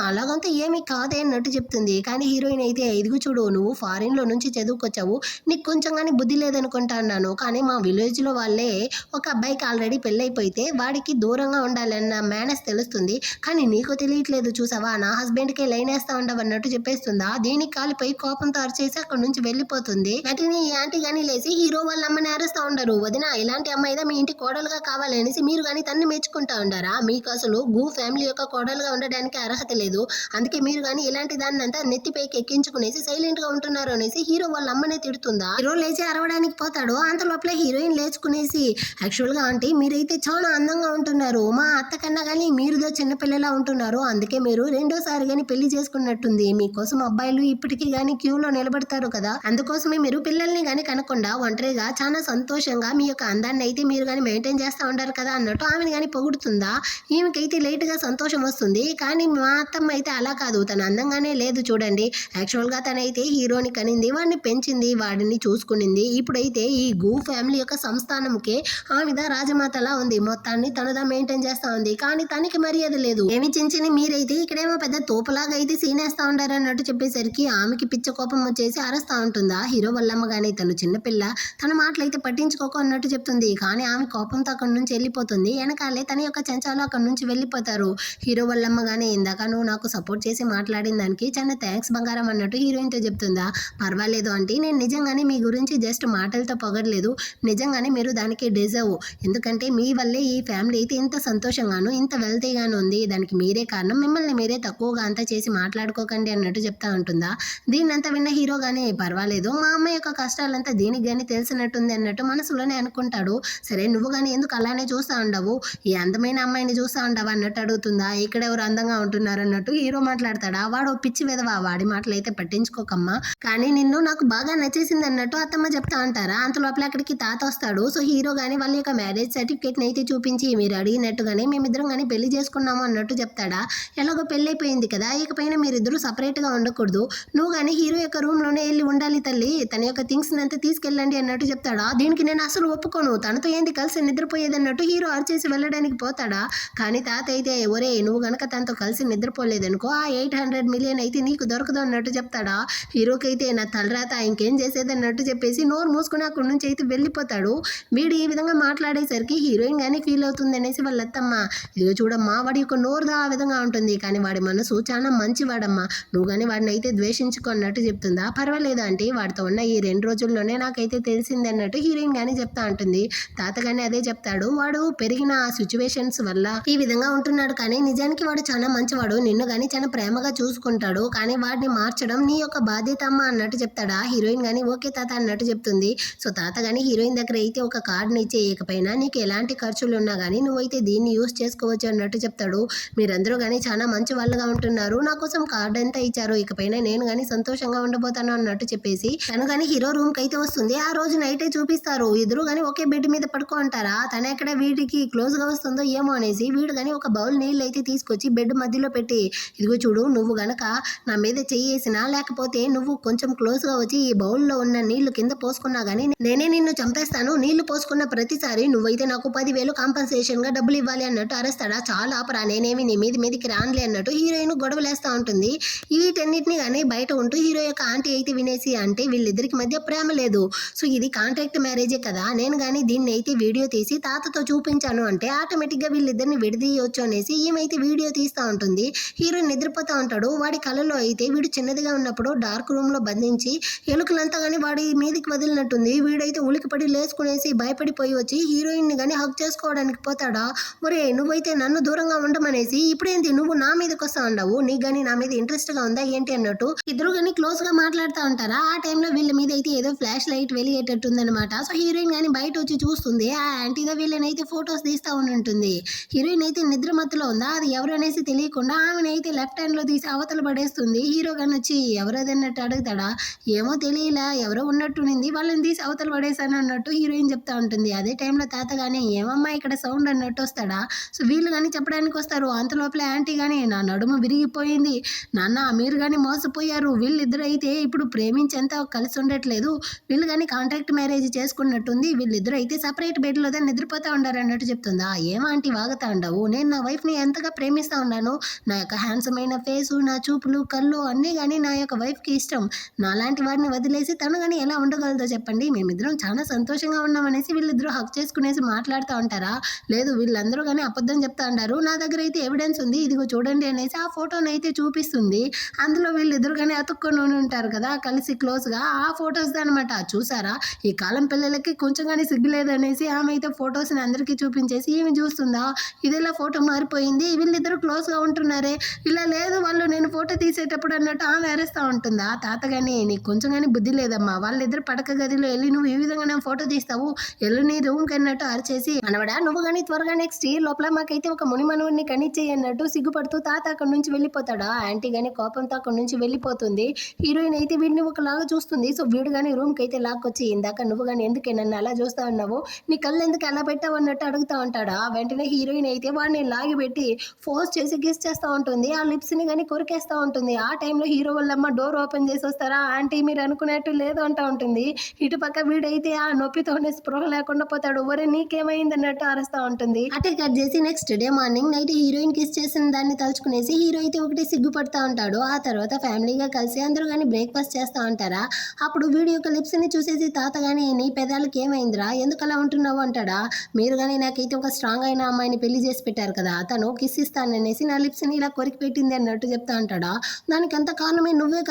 అలాగంతా ఏమీ కాదే అన్నట్టు చెప్తుంది. కానీ హీరోయిన్ అయితే ఇదిగు చూడు నువ్వు ఫారిన్ లో నుంచి చదువుకొచ్చావు, నీకు కొంచెం కానీ బుద్ధి లేదనుకుంటా అన్నాను, కానీ మా విలేజ్ లో వాళ్ళే ఒక అబ్బాయికి ఆల్రెడీ పెళ్ళైపోతే వాడికి దూరంగా ఉండాలన్న మేనస్ తెలుస్తుంది, కానీ నీకు తెలియట్లేదు చూసావా, నా హస్బెండ్కే లైన్ వేస్తా ఉండవు అన్నట్టు చెప్పేస్తుందా. దీనికి కాలిపోయి కోపంతో అరిచేసి అక్కడ నుంచి వెళ్ళిపోతుంది. వెంటనే ఈ ఆంటీ కానీ లేసి హీరో వాళ్ళ అమ్మని అరుస్తూ ఉండరు. వదిన ఇలాంటి అమ్మాయిదా మీ ఇంటి కోడలుగా కావాలనేసి మీరు కానీ తన్ని మెచ్చుకుంటా ఉండారా, మీకు అసలు గూ ఫ్యామిలీ యొక్క కోడలుగా ఉండడానికి అర్హత లేదు, అందుకే మీరు కానీ ఇలాంటి దాన్ని అంతా నెత్తిపైకి ఎక్కించుకునేసి సైలెంట్ గా ఉంటున్నారు అనేసి హీరో వాళ్ళ అమ్మనే తిడుతుందా. హీరో లేచి అరవడానికి పోతాడు, అంత లోపల హీరోయిన్ లేచుకునేసి యాక్చువల్ గా ఆంటీ మీరైతే చాలా అందంగా ఉంటున్నారు, మా అత్త కన్నా కానీ మీరుదో చిన్నపిల్లలా ఉంటున్నారు, అందుకే మీరు రెండోసారి కానీ పెళ్లి చేసుకున్నట్టుంది, మీకోసం అబ్బాయిలు ఇప్పటికీ కానీ క్యూలో నిలబడతారు కదా, అందుకోసమే మీరు పిల్లల్ని కానీ కనకుండా ఒంటరిగా చాలా సంతోషంగా మీ యొక్క అందాన్ని అయితే మీరు కానీ మెయింటైన్ చేస్తూ ఉంటారు కదా అన్నట్టు ఆమెను కానీ పొగుడుతుందా. ఈమెకైతే లేట్ గా సంతోషం వస్తుంది, కానీ మా అత్తమ్మ అయితే అలా కాదు, తన అందంగానే లేదు చూడండి, యాక్చువల్ గా తనైతే హీరోని కనింది, వాడిని పెంచింది, వాడిని చూసుకునింది, ఇప్పుడైతే ఈ గూ ఫ్యామిలీ యొక్క సంస్థానంకే ఆమెద రాజమాతలా ఉంది, మొత్తాన్ని తనదా మెయింటైన్ చేస్తా ఉంది, కానీ తనకి మర్యాద లేదు. ఏమి చించిని మీరైతే ఇక్కడేమో పెద్ద తోపులాగా అయితే సీనేస్తా ఉంటారు అన్నట్టు చెప్పేసరికి ఆమెకి పిచ్చ కోపం వచ్చేసి అరస్తా ఉంటుందా. హీరో వల్లమ్మ కానీ తను చిన్నపిల్ల, తన మాటలు అయితే పట్టించుకోకు అన్నట్టు చెప్తుంది, కానీ ఆమె కోపంతో అక్కడి నుంచి వెళ్ళిపోతుంది. వెనకాలే తన యొక్క చెంచాలు అక్కడి నుంచి వెళ్ళిపోతారు. హీరో వల్లమ్మ కానీ ఇందాక నువ్వు నాకు సపోర్ట్ చేసి మాట్లాడిన దానికి చాలా థ్యాంక్స్ బంగారం అన్నట్టు హీరోయిన్ తో చెప్తుందా. పర్వాలేదు అంటే నేను నిజంగానే మీ గురించి జస్ట్ మాటలతో పొగడలేదు, నిజంగానే మీరు దానికి డిజర్వ్, ఎందుకంటే మీ వల్లే ఈ ఫ్యామిలీ అయితే ఇంత సంతోషంగాను ఇంత వెల్తీగాను ఉంది, దానికి మీరే కారణం, మిమ్మల్ని మీరే తక్కువగా అంతా చేసి మాట్లాడుకోకండి అన్నట్టు చెప్తా ఉంటుందా. దీన్నంతా విన్న హీరో కానీ పర్వాలేదు మా అమ్మ యొక్క కష్టాలంతా దీనికి కానీ తెలిసినట్టుంది అన్నట్టు మనసులోనే అనుకుంటాడు. సరే నువ్వు కానీ ఎందుకు అలానే చూస్తూ ఉండవు, ఈ అందమైన అమ్మాయిని చూస్తూ ఉండవు అన్నట్టు అడుగుతుందా. ఇక్కడ ఎవరు అందంగా ఉంటున్నారు అన్నట్టు హీరో మాట్లాడతాడా. వాడు పిచ్చి విధవా, వాడి మాటలు అయితే పట్టించుకోకమ్మా, కానీ నిన్ను నాకు బాగా నచ్చేసింది అన్నట్టు అత్తమ్మ చెప్తా అంటారా. అంత లోపల అక్కడికి తాత వస్తాడు. సో హీరో కానీ వాళ్ళ యొక్క మ్యారేజ్ సర్టిఫికేట్ అయితే చూపించి మీరు అడిగినట్టుగానే మేమిద్దరం కానీ పెళ్లి చేసుకున్నాము అన్నట్టు చెప్తాడా. ఎలాగో పెళ్లి అయిపోయింది కదా, ఇకపైన మీరిద్దరూ సపరేట్ గా ఉండకూడదు, నువ్వు కానీ హీరో యొక్క రూమ్ లోనే వెళ్ళి ఉండాలి తల్లి, తన యొక్క థింగ్స్ అంతా తీసుకెళ్ళండి అన్నట్టు చెప్తాడా. దీనికి నేను అసలు ఒప్పుకోను, తనతో ఏంటి కలిసి నిద్రపోయేది అన్నట్టు హీరో అరిచేసి వెళ్ళడానికి పోతాడా. కానీ తాత అయితే ఒరే నువ్వు గనక తనతో కలిసి నిద్రపోలేదనుకో ఆ 800 మిలియన్ అయితే నీకు దొరకదు అన్నట్టు చెప్తాడా. హీరోకి అయితే నా తలరాత ఇంకేం చేసేది అన్నట్టు చెప్పేసి నోరు మూసుకుని అక్కడి నుంచి అయితే వెళ్ళిపోతాడు. వీడు ఈ విధంగా మాట్లాడేసరికి హీరోయిన్ కానీ ఫీల్ అవుతుంది అనేసి వాళ్ళ అత్తమ్మ ఇదిగో చూడమ్మా వాడి యొక్క నోరుదా ఆ విధంగా ఉంటుంది, కానీ వాడి మనసు చాలా మంచివాడమ్మా, నువ్వు కానీ వాడిని అయితే ద్వేషించుకో అన్నట్టు చెప్తుందా. పర్వాలేదు అంటే వాడితో ఉన్న ఈ 2 రోజుల్లోనే నాకైతే తెలిసింది అన్నట్టు హీరోయిన్ కానీ చెప్తా ఉంటుంది. తాత కానీ అదే చెప్తాడు, వాడు పెరిగిన సిచ్యువేషన్స్ వల్ల ఈ విధంగా ఉంటున్నాడు, కానీ నిజానికి వాడు చాలా మంచివాడు, నిన్ను కానీ చాలా ప్రేమగా చూసుకుంటాడు, కానీ వాడిని మార్చడం నీ యొక్క బాధ్యత అమ్మా అన్నట్టు చెప్తాడా. హీరోయిన్ కానీ ఓకే తాత అన్నట్టు చెప్తుంది. సో తాత కానీ హీరోయిన్ దగ్గర అయితే ఒక కార్డుని ఇచ్చేయకపోయినా నీకు ఎలాంటి ఖర్చులు ఉన్నా కానీ నువ్వైతే దీన్ని యూస్ చేసుకోవచ్చు అన్నట్టు చెప్తాడు. మీరందరూ కానీ చాలా మంచి వాళ్ళుగా ఉంటున్నారు, నా కోసం కార్డు ఎంత ఇచ్చారు, ఇకపైన నేను కానీ సంతోషంగా ఉండబోతాను అన్నట్టు చెప్పేసి తను కానీ హీరో రూమ్ కి అయితే వస్తుంది. ఆ రోజు నైటే చూపిస్తారు, ఇద్దరు కానీ ఒకే బెడ్ మీద పడుకో అంటారా. తన ఎక్కడ వీడికి క్లోజ్ గా వస్తుందో ఏమో అనేసి వీడు కానీ ఒక బౌల్ నీళ్ళు అయితే తీసుకొచ్చి బెడ్ మధ్యలో పెట్టి ఇదిగో చూడు నువ్వు గనక నా మీద చెయ్యేసినా లేకపోతే నువ్వు కొంచెం క్లోజ్ గా వచ్చి ఈ బౌల్లో ఉన్న నీళ్లు కింద పోసుకున్నా గానీ నేనే నిన్ను చంపేస్తాను చేస్తాను, నీళ్లు పోసుకున్న ప్రతిసారి నువ్వైతే నాకు 10,000 కాంపన్సేషన్గా డబ్బులు ఇవ్వాలి అన్నట్టు అరుస్తాడా. చాలా ఆపరా, నేనేమి నీ మీదికి రానులే అన్నట్టు హీరోయిన్ గొడవలేస్తూ ఉంటుంది. వీటన్నిటిని కానీ బయట ఉంటూ హీరో యొక్క ఆంటీ అయితే వినేసి, అంటే వీళ్ళిద్దరికి మధ్య ప్రేమ లేదు, సో ఇది కాంట్రాక్ట్ మ్యారేజే కదా, నేను కానీ దీన్ని అయితే వీడియో తీసి తాతతో చూపించాను అంటే ఆటోమేటిక్గా వీళ్ళిద్దరిని విడదీయొచ్చు అనేసి ఈమెయితే వీడియో తీస్తూ ఉంటుంది. హీరో నిద్రపోతూ ఉంటాడు. వాడి కళ్ళలో అయితే వీడు చిన్నదిగా ఉన్నప్పుడు డార్క్ రూమ్లో బంధించి ఎలుకలంతా కానీ వాడి మీదకి వదిలినట్టుంది. వీడైతే ఉలికిపడి లేచుకునేసి భయపడిపోయి వచ్చి హీరోయిన్ని కానీ హక్ చేసుకోవడానికి పోతాడా. ఒరే నువ్వైతే నన్ను దూరంగా ఉండమనేసి ఇప్పుడేంటి నువ్వు నా మీదకి వస్తా ఉండవు, నీకు కానీ నా మీద ఇంట్రెస్ట్గా ఉందా ఏంటి అన్నట్టు ఇద్దరు కానీ క్లోజ్గా మాట్లాడుతూ ఉంటారా. ఆ టైంలో వీళ్ళ మీద అయితే ఏదో ఫ్లాష్ లైట్ వెలిగేటట్టుందనమాట. సో హీరోయిన్ కానీ బయట వచ్చి చూస్తుంది. ఆ యాంటీగా వీళ్ళనైతే ఫొటోస్ తీస్తూ ఉంటుంది. హీరోయిన్ అయితే నిద్ర మత్తులో ఉందా, అది ఎవరు అనేసి తెలియకుండా ఆమెనైతే లెఫ్ట్ హ్యాండ్లో తీసి అవతల పడేస్తుంది. హీరో కానీ వచ్చి ఎవరదన్నట్టు అడుగుతాడా. ఏమో తెలియలా, ఎవరో ఉన్నట్టుండింది, వాళ్ళని తీసి అవతల పడేసాను అన్నట్టు హీరోయిన్ చెప్తా ఉంటుంది. అదే టైంలో తాత కానీ ఏమమ్మా ఇక్కడ సౌండ్ అన్నట్టు వస్తాడా. సో వీళ్ళు కానీ చెప్పడానికి వస్తారు. అంతలోపల యాంటీ కానీ నా నడుము విరిగిపోయింది నాన్న, మీరు కానీ మోసపోయారు, వీళ్ళిద్దరు అయితే ఇప్పుడు ప్రేమించేంత కలిసి ఉండట్లేదు, వీళ్ళు కానీ కాంట్రాక్ట్ మ్యారేజ్ చేసుకున్నట్టుంది, వీళ్ళిద్దరు అయితే సపరేట్ బెడ్లో నిద్రపోతూ ఉండారు అన్నట్టు చెప్తుందా. ఏమంటీ వాగుతా ఉండవు, నేను నా వైఫ్ని ఎంతగా ప్రేమిస్తూ ఉన్నాను, నా యొక్క హ్యాండ్సమ్ అయిన ఫేసు, నా చూపులు, కళ్ళు అన్నీ కానీ నా యొక్క వైఫ్కి ఇష్టం, నాలాంటి వాడిని వదిలేసి తను కానీ ఎలా ఉండగలదో చెప్పండి, మేమిద్దరం చాలా సంతోషంగా ఉన్నామనేసి వీళ్ళిద్దరూ హక్ చేసుకునేసి మాట్లాడుతూ ఉంటారా. లేదు వీళ్ళందరూ కానీ అబద్ధం చెప్తా ఉంటారు, నా దగ్గర అయితే ఎవిడెన్స్ ఉంది, ఇదిగో చూడండి అనేసి ఆ ఫోటోని అయితే చూపిస్తుంది. అందులో వీళ్ళిద్దరు కానీ అతుక్కొని ఉంటారు కదా కలిసి క్లోజ్గా, ఆ ఫొటోస్ అనమాట. చూసారా ఈ కాలం పిల్లలకి కొంచెం కానీ సిగ్గులేదనేసి ఆమె అయితే ఫొటోస్ని అందరికీ చూపించేసి ఈమె చూస్తుందా, ఇదిలా ఫోటో మారిపోయింది, వీళ్ళిద్దరూ క్లోజ్గా ఉంటున్నారే, ఇలా లేదు వాళ్ళు నేను ఫోటో తీసేటప్పుడు అన్నట్టు ఆమె అరేస్తూ ఉంటుందా. తాత కానీ నీకు కొంచెం కానీ బుద్ధి లేదమ్మా, వాళ్ళిద్దరు పడక గదిలో వెళ్ళి నువ్వు ఈ విధంగా నా ఫోటో తీస్తావు, ఎల్లు నీ రూమ్కి అన్నట్టు అరిచేసి, మనవడా నువ్వు కానీ త్వరగా నెక్స్ట్ ఇయర్ లోపల మాకైతే ఒక మునిమనువుని కనిచ్చేయి అన్నట్టు సిగ్గుపడుతూ తాత అక్కడి నుంచి వెళ్ళిపోతాడా. ఆంటీ కానీ కోపంతో అక్కడి నుంచి వెళ్ళిపోతుంది. హీరోయిన్ అయితే వీడిని ఒకలాగా చూస్తుంది. సో వీడు కానీ రూమ్కి అయితే లాక్కొచ్చి, ఇందాక నువ్వు కానీ ఎందుకే నన్ను అలా చూస్తా ఉన్నావు, నీ కళ్ళు ఎందుకు అలా పెట్టావు అన్నట్టు అడుగుతూ ఉంటాడా. వెంటనే హీరోయిన్ అయితే వాడిని లాగి పెట్టి ఫోర్స్ చేసి కిస్ చేస్తూ ఉంటుంది. ఆ లిప్స్ని కానీ కొరికేస్తూ ఉంటుంది. ఆ టైంలో హీరో వాళ్ళమ్మ డోర్ ఓపెన్ చేసి వస్తారా, ఆంటీ మీరు అనుకున్నట్టు లేదు అంటూ ఉంటుంది. ఇటుపక్క వీడైతే ఆ నొప్పితోనే స్పృహ లేకుండా పోతాడు. ఒరే నీకేమైంది అన్నట్టు అరుస్తూ ఉంటుంది. అటే కట్ చేసి next day morning night heroine kiss చేసిన దాన్ని తలుచుకునేసి హీరో అయితే ఒకటి సిగ్గుపడతా ఉంటాడు. ఆ తర్వాత ఫ్యామిలీగా కలిసి అందరూ కానీ బ్రేక్ఫాస్ట్ చేస్తూ ఉంటారా. అప్పుడు వీడి యొక్క లిప్స్ని చూసేసి తాత కానీ నీ పెదాలకి ఏమైందిరా, ఎందుకు అలా ఉంటున్నావు అంటాడా. మీరు కానీ నాకైతే ఒక స్ట్రాంగ్ అయిన అమ్మాయిని పెళ్లి చేసి పెట్టారు కదా, తను కిస్ ఇస్తాననేసి నా లిప్స్ని ఇలా కొరికి పెట్టింది అన్నట్టు చెప్తా అంటాడా. దానికి అంత కారణమే నువ్వే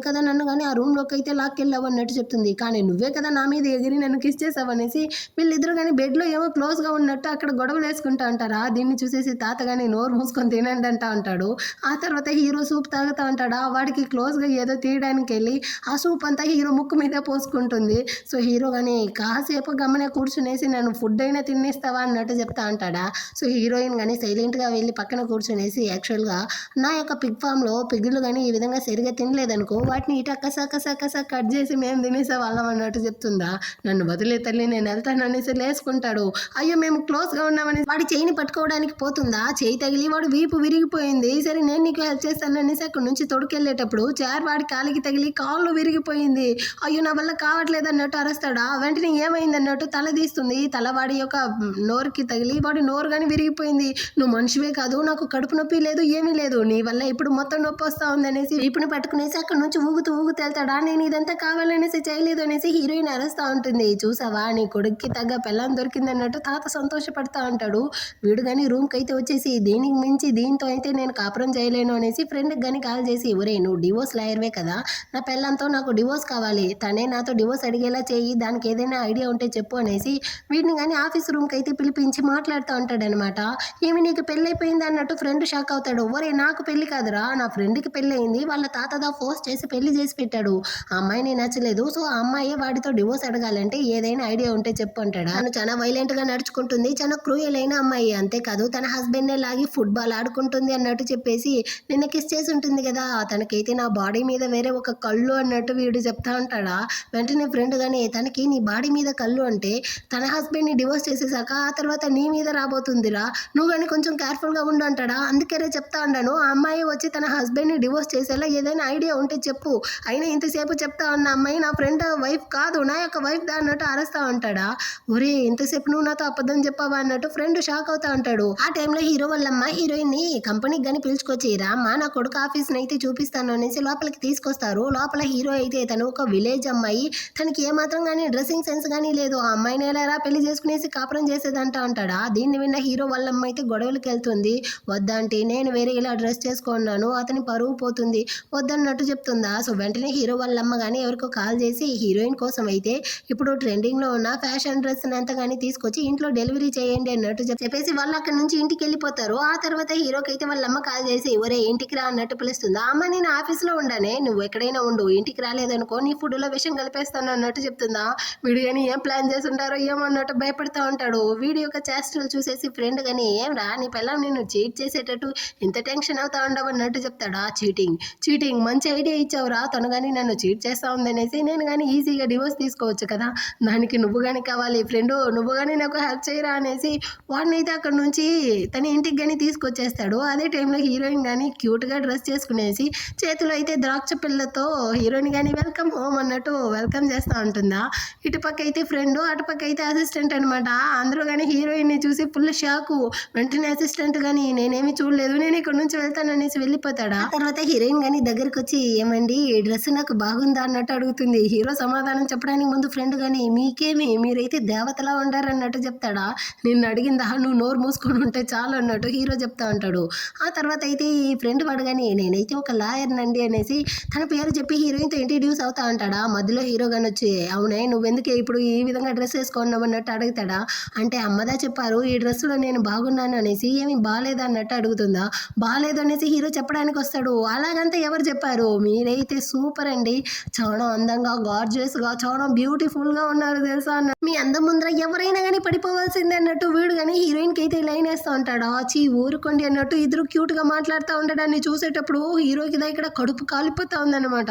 కదా నన్ను కానీ ఆ రూమ్లోకి అయితే లాక్కెళ్ళావు అన్నట్టు చెప్తుంది. కానీ నువ్వే కదా నా మీద ఎగిరి నన్ను కిస్ చేసావు అనేసి వీళ్ళిద్దరు కానీ బెడ్లో ఏమో క్లోజ్గా ఉన్నట్టు అక్కడ గొడవలు వేసుకుంటా ఉంటారా. దీన్ని చూసేసి తాత కానీ నోరు మూసుకొని తినండి అంటా ఉంటాడు. ఆ తర్వాత హీరో సూప్ తాగుతూ ఉంటాడా. వాడికి క్లోజ్గా ఏదో తీయడానికి వెళ్ళి ఆ సూప్ అంతా హీరో ముక్కు మీద పోసుకుంటుంది. సో హీరో కానీ కాసేపు గమనే కూర్చునేసి నన్ను ఫుడ్ అయినా తినేస్తావా అన్నట్టు చెప్తా అంటాడా. సో హీరోయిన్ కానీ సైలెంట్గా వెళ్ళి పక్కన కూర్చునేసి, యాక్చువల్గా నా యొక్క పిగ్ ఫామ్లో పిగ్గులు కానీ ఈ విధంగా సరిగా తినలేదనుకో, వాటిని ఇట కసా కట్ చేసి మేము తినేసే వాళ్ళం అన్నట్టు చెప్తుందా. నన్ను వదిలే తల్లి నేను వెళ్తాను అనేసి లేసుకుంటాడు. అయ్యో మేము క్లోజ్గా ఉన్నామని వాడి చేయిని పట్టుకోవడానికి పోతుందా, చేయి తగిలి వాడు వీపు విరిగిపోయింది. సరే నేను నీకు హెల్ప్ చేస్తాను అనేసి అక్కడి నుంచి తొడుకెళ్ళేటప్పుడు చైర్ వాడి కాలికి తగిలి కాళ్ళు విరిగిపోయింది. అయ్యో నా వల్ల కావట్లేదు అన్నట్టు అరుస్తాడా. వెంటనే ఏమైంది అన్నట్టు తల తీస్తుంది. తల వాడి యొక్క నోరుకి తగిలి వాడి నోరు కానీ విరిగిపోయింది. నువ్వు మనిషివే కాదు, నాకు కడుపు నొప్పి లేదు ఏమీ లేదు, నీ వల్ల ఇప్పుడు మొత్తం నొప్పి వస్తా ఉంది అనేసి వీపుని పట్టుకునేసి అక్కడి నుంచి ఊగుతూ వెళ్తాడా. నేను ఇదంతా కావాలనేసి చేయలేదు అనేసి హీరోయిన్ అరుస్తూ ఉంటుంది. చూసావా నీ కొడుక్కి తగ్గ పెళ్ళాం దొరికింది అన్నట్టు తాత సంతోషపడతా ఉంటాడు. వీడు కానీ రూమ్కి అయితే వచ్చేసి, దీనికి మించి దీంతో అయితే నేను కాపురం చేయలేను అనేసి ఫ్రెండ్కి కానీ కాల్ చేసి, ఒరే నువ్వు డివోర్స్ లాయర్వే కదా, నా పెళ్ళంతో నాకు డివోర్స్ కావాలి, తనే నాతో డివోర్స్ అడిగేలా చేయి, దానికి ఏదైనా ఐడియా ఉంటే చెప్పు అనేసి వీడిని కానీ ఆఫీస్ రూమ్కి అయితే పిలిపించి మాట్లాడుతూ ఉంటాడనమాట. ఏమి నీకు పెళ్ళైపోయింది అన్నట్టు ఫ్రెండ్ షాక్ అవుతాడు. ఒరే నాకు పెళ్లి కాదురా, నా ఫ్రెండ్కి పెళ్ళి అయింది, వాళ్ళ తాతదా ఫోర్స్ చేసి పెళ్లి చేసి పెట్టాడు, ఆ అమ్మాయిని నచ్చలేదు, సో ఆ అమ్మాయి వాడితో డివోర్స్ అడగాలంటే ఏదైనా ఐడియా ఉంటే చెప్పు అంటాడా. తను చాలా వైలెంట్గా నడుచుకుంటుంది, చాలా క్రూయల్ అయిన అమ్మాయి, అంతేకాదు తన హస్బెండ్నే లాగి ఫుట్బాల్ ఆడుకుంటుంది అన్నట్టు చెప్పేసి నిన్న కిస్ చేసి ఉంటుంది కదా, తనకైతే నా బాడీ మీద వేరే ఒక కళ్ళు అన్నట్టు వీడు చెప్తా ఉంటాడా. వెంటనే ఫ్రెండ్ కానీ తనకి నీ బాడీ మీద కళ్ళు అంటే తన హస్బెండ్ని డివోర్స్ చేసేసాక ఆ తర్వాత నీ మీద రాబోతుందిరా, నువ్వు కానీ కొంచెం కేర్ఫుల్గా ఉండు అంటాడా. అందుకే చెప్తా ఉన్నాను, ఆ అమ్మాయి వచ్చి తన హస్బెండ్ని డివోర్స్ చేసేలా ఏదైనా ఐడియా ఉంటే చెప్పు, అయినా ఇంతసేపు చెప్తా ఉన్న అమ్మాయి నా ఫ్రెండ్ వైఫ్ కాదు, నా యొక్క వైఫ్ దా అన్నట్టు అరుస్తా ఉంటాడా. ఒరే ఎంతసేపు నువ్వు నాతో అబద్ధం చెప్పావా అన్నట్టు ఫ్రెండ్ షాక్ అవుతా ఉంటాడు. ఆ టైంలో హీరో వాళ్ళమ్మ హీరోయిన్ ని కంపెనీకి గాని పిలుచుకొచ్చి రామ్మా నా కొడుకు ఆఫీస్ అయితే చూపిస్తాను అనేసి లోపలికి తీసుకొస్తారు. లోపల హీరో అయితే తను ఒక విలేజ్ అమ్మాయి, తనకి ఏమాత్రం కానీ డ్రెస్సింగ్ సెన్స్ కానీ లేదు. ఆ అమ్మాయిని ఎలా పెళ్లి చేసుకునేసి కాపురం చేసేదంట అంటాడా. దీన్ని విన్న హీరో వాళ్ళమ్మ అయితే గొడవలకి వెళ్తుంది. వద్దంటే నేను వేరే ఇలా డ్రెస్ చేసుకున్నాను, అతని పరువు పోతుంది, వద్దన్నట్టు చెప్తుందా. సో వెంటనే హీరో వాళ్ళమ్మ కానీ ఎవరికో కాల్ చేసి హీరోయిన్ కోసం అయితే ఇప్పుడు ట్రెండింగ్ లో ఉన్న ఫ్యాషన్ డ్రెస్ అంతా కానీ తీసుకొచ్చి ఇంట్లో డెలివరీ చేయండి అన్నట్టు చెప్పేసి వాళ్ళు అక్కడ నుంచి ఇంటికి వెళ్ళిపోతారు. ఆ తర్వాత హీరోకి అయితే వాళ్ళమ్మ కాల్ చేసి ఒరే ఇంటికి రా అన్నట్టు పిలుస్తుంది. అమ్మ నేను ఆఫీస్ లో ఉండనే, నువ్వు ఎక్కడైనా ఉండు, ఇంటికి రాలేదనుకో నీ ఫుడ్ లో విషయం కలిపేస్తాను అన్నట్టు చెప్తుందా. వీడు కానీ ఏం ప్లాన్ చేసి ఉంటారో ఏమో అన్నట్టు భయపడతా ఉంటాడు. వీడి యొక్క చేష్టలు చూసేసి ఫ్రెండ్ కానీ ఏం రా నీ పిల్లం నిన్ను చీట్ చేసేటట్టు ఇంత టెన్షన్ అవుతా ఉండవు అన్నట్టు చెప్తాడా. చీటింగ్ మంచి ఐడియా ఇచ్చావురా, తను కానీ నన్ను చీట్ చేస్తా ఉందనేసి నేను కానీ ఈజీగా డివోర్స్ తీసుకోవచ్చు కదా, దానికి నువ్వు కానీ కావాలి ఫ్రెండ్, నువ్వు కానీ నాకు హెల్ప్ చేయరా అనేసి వాడినైతే అక్కడ నుంచి తన ఇంటికి కానీ తీసుకొచ్చేస్తాడు. అదే టైంలో హీరోయిన్ కానీ క్యూట్గా డ్రెస్ చేసుకునేసి చేతిలో అయితే ద్రాక్ష పిల్లతో హీరోయిన్ కానీ వెల్కమ్ హోమ్ అన్నట్టు వెల్కమ్ చేస్తూ ఉంటుందా. ఇటుపక్క అయితే ఫ్రెండ్, అటుపక్క అయితే అసిస్టెంట్ అనమాట. అందరూ కానీ హీరోయిన్ని చూసి ఫుల్ షాకు. వెంటనే అసిస్టెంట్ కానీ నేనేమి చూడలేదు, నేను ఇక్కడ నుంచి వెళ్తాను అనేసి వెళ్ళిపోతాడా. తర్వాత హీరోయిన్ కానీ దగ్గరికి వచ్చి ఏమండి ఈ డ్రెస్ నాకు బాగుందా అన్నట్టు అడుగుతుంది. హీరో సమాధానం చెప్పడానికి ముందు ఫ్రెండ్ కానీ మీకేమి మీరైతే దేవతలా ఉండారన్నట్టు చెప్తాడా. నిన్ను అడిగిందా, నువ్వు నోరు మూసుకొని ఉంటే చాలు అన్నట్టు హీరో చెప్తా ఉంటాడు. ఆ తర్వాత అయితే ఈ ఫ్రెండ్ వాడు కానీ నేనైతే ఒక లాయర్ నండి అనేసి తన పేరు చెప్పి హీరోయిన్తో ఇంట్రడ్యూస్ అవుతా ఉంటాడా. మధ్యలో హీరో కానీ వచ్చి అవునే నువ్వెందుకే ఇప్పుడు ఈ విధంగా డ్రెస్ వేసుకున్నావు అన్నట్టు అడుగుతాడా. అంటే అమ్మదా చెప్పారు ఈ డ్రెస్సులో నేను బాగున్నాను అనేసి, ఏమి బాగాలేదు అన్నట్టు అడుగుతుందా. బాగాలేదు అనేసి హీరో చెప్పడానికి వస్తాడు. అలాగంతా ఎవరు చెప్పారు, మీరైతే సూపర్ అండి, చాలా అందంగా గార్జియస్గా చాలా బ్యూటిఫుల్గా ఉన్నారు తెలుసా అన్న. మీ అందం ముందర ఎవరైనా కానీ పడిపోవాల్సిందే అన్నట్టు వీడు కానీ హీరోయిన్కి అయితే లైన్ వేస్తూ ఉంటాడా. చీ ఊరుకోండి అన్నట్టు ఇద్దరు క్యూట్గా మాట్లాడుతూ ఉండడాన్ని చూసేటప్పుడు హీరోకి ఇక్కడ కడుపు కాలిపోతా ఉందన్నమాట.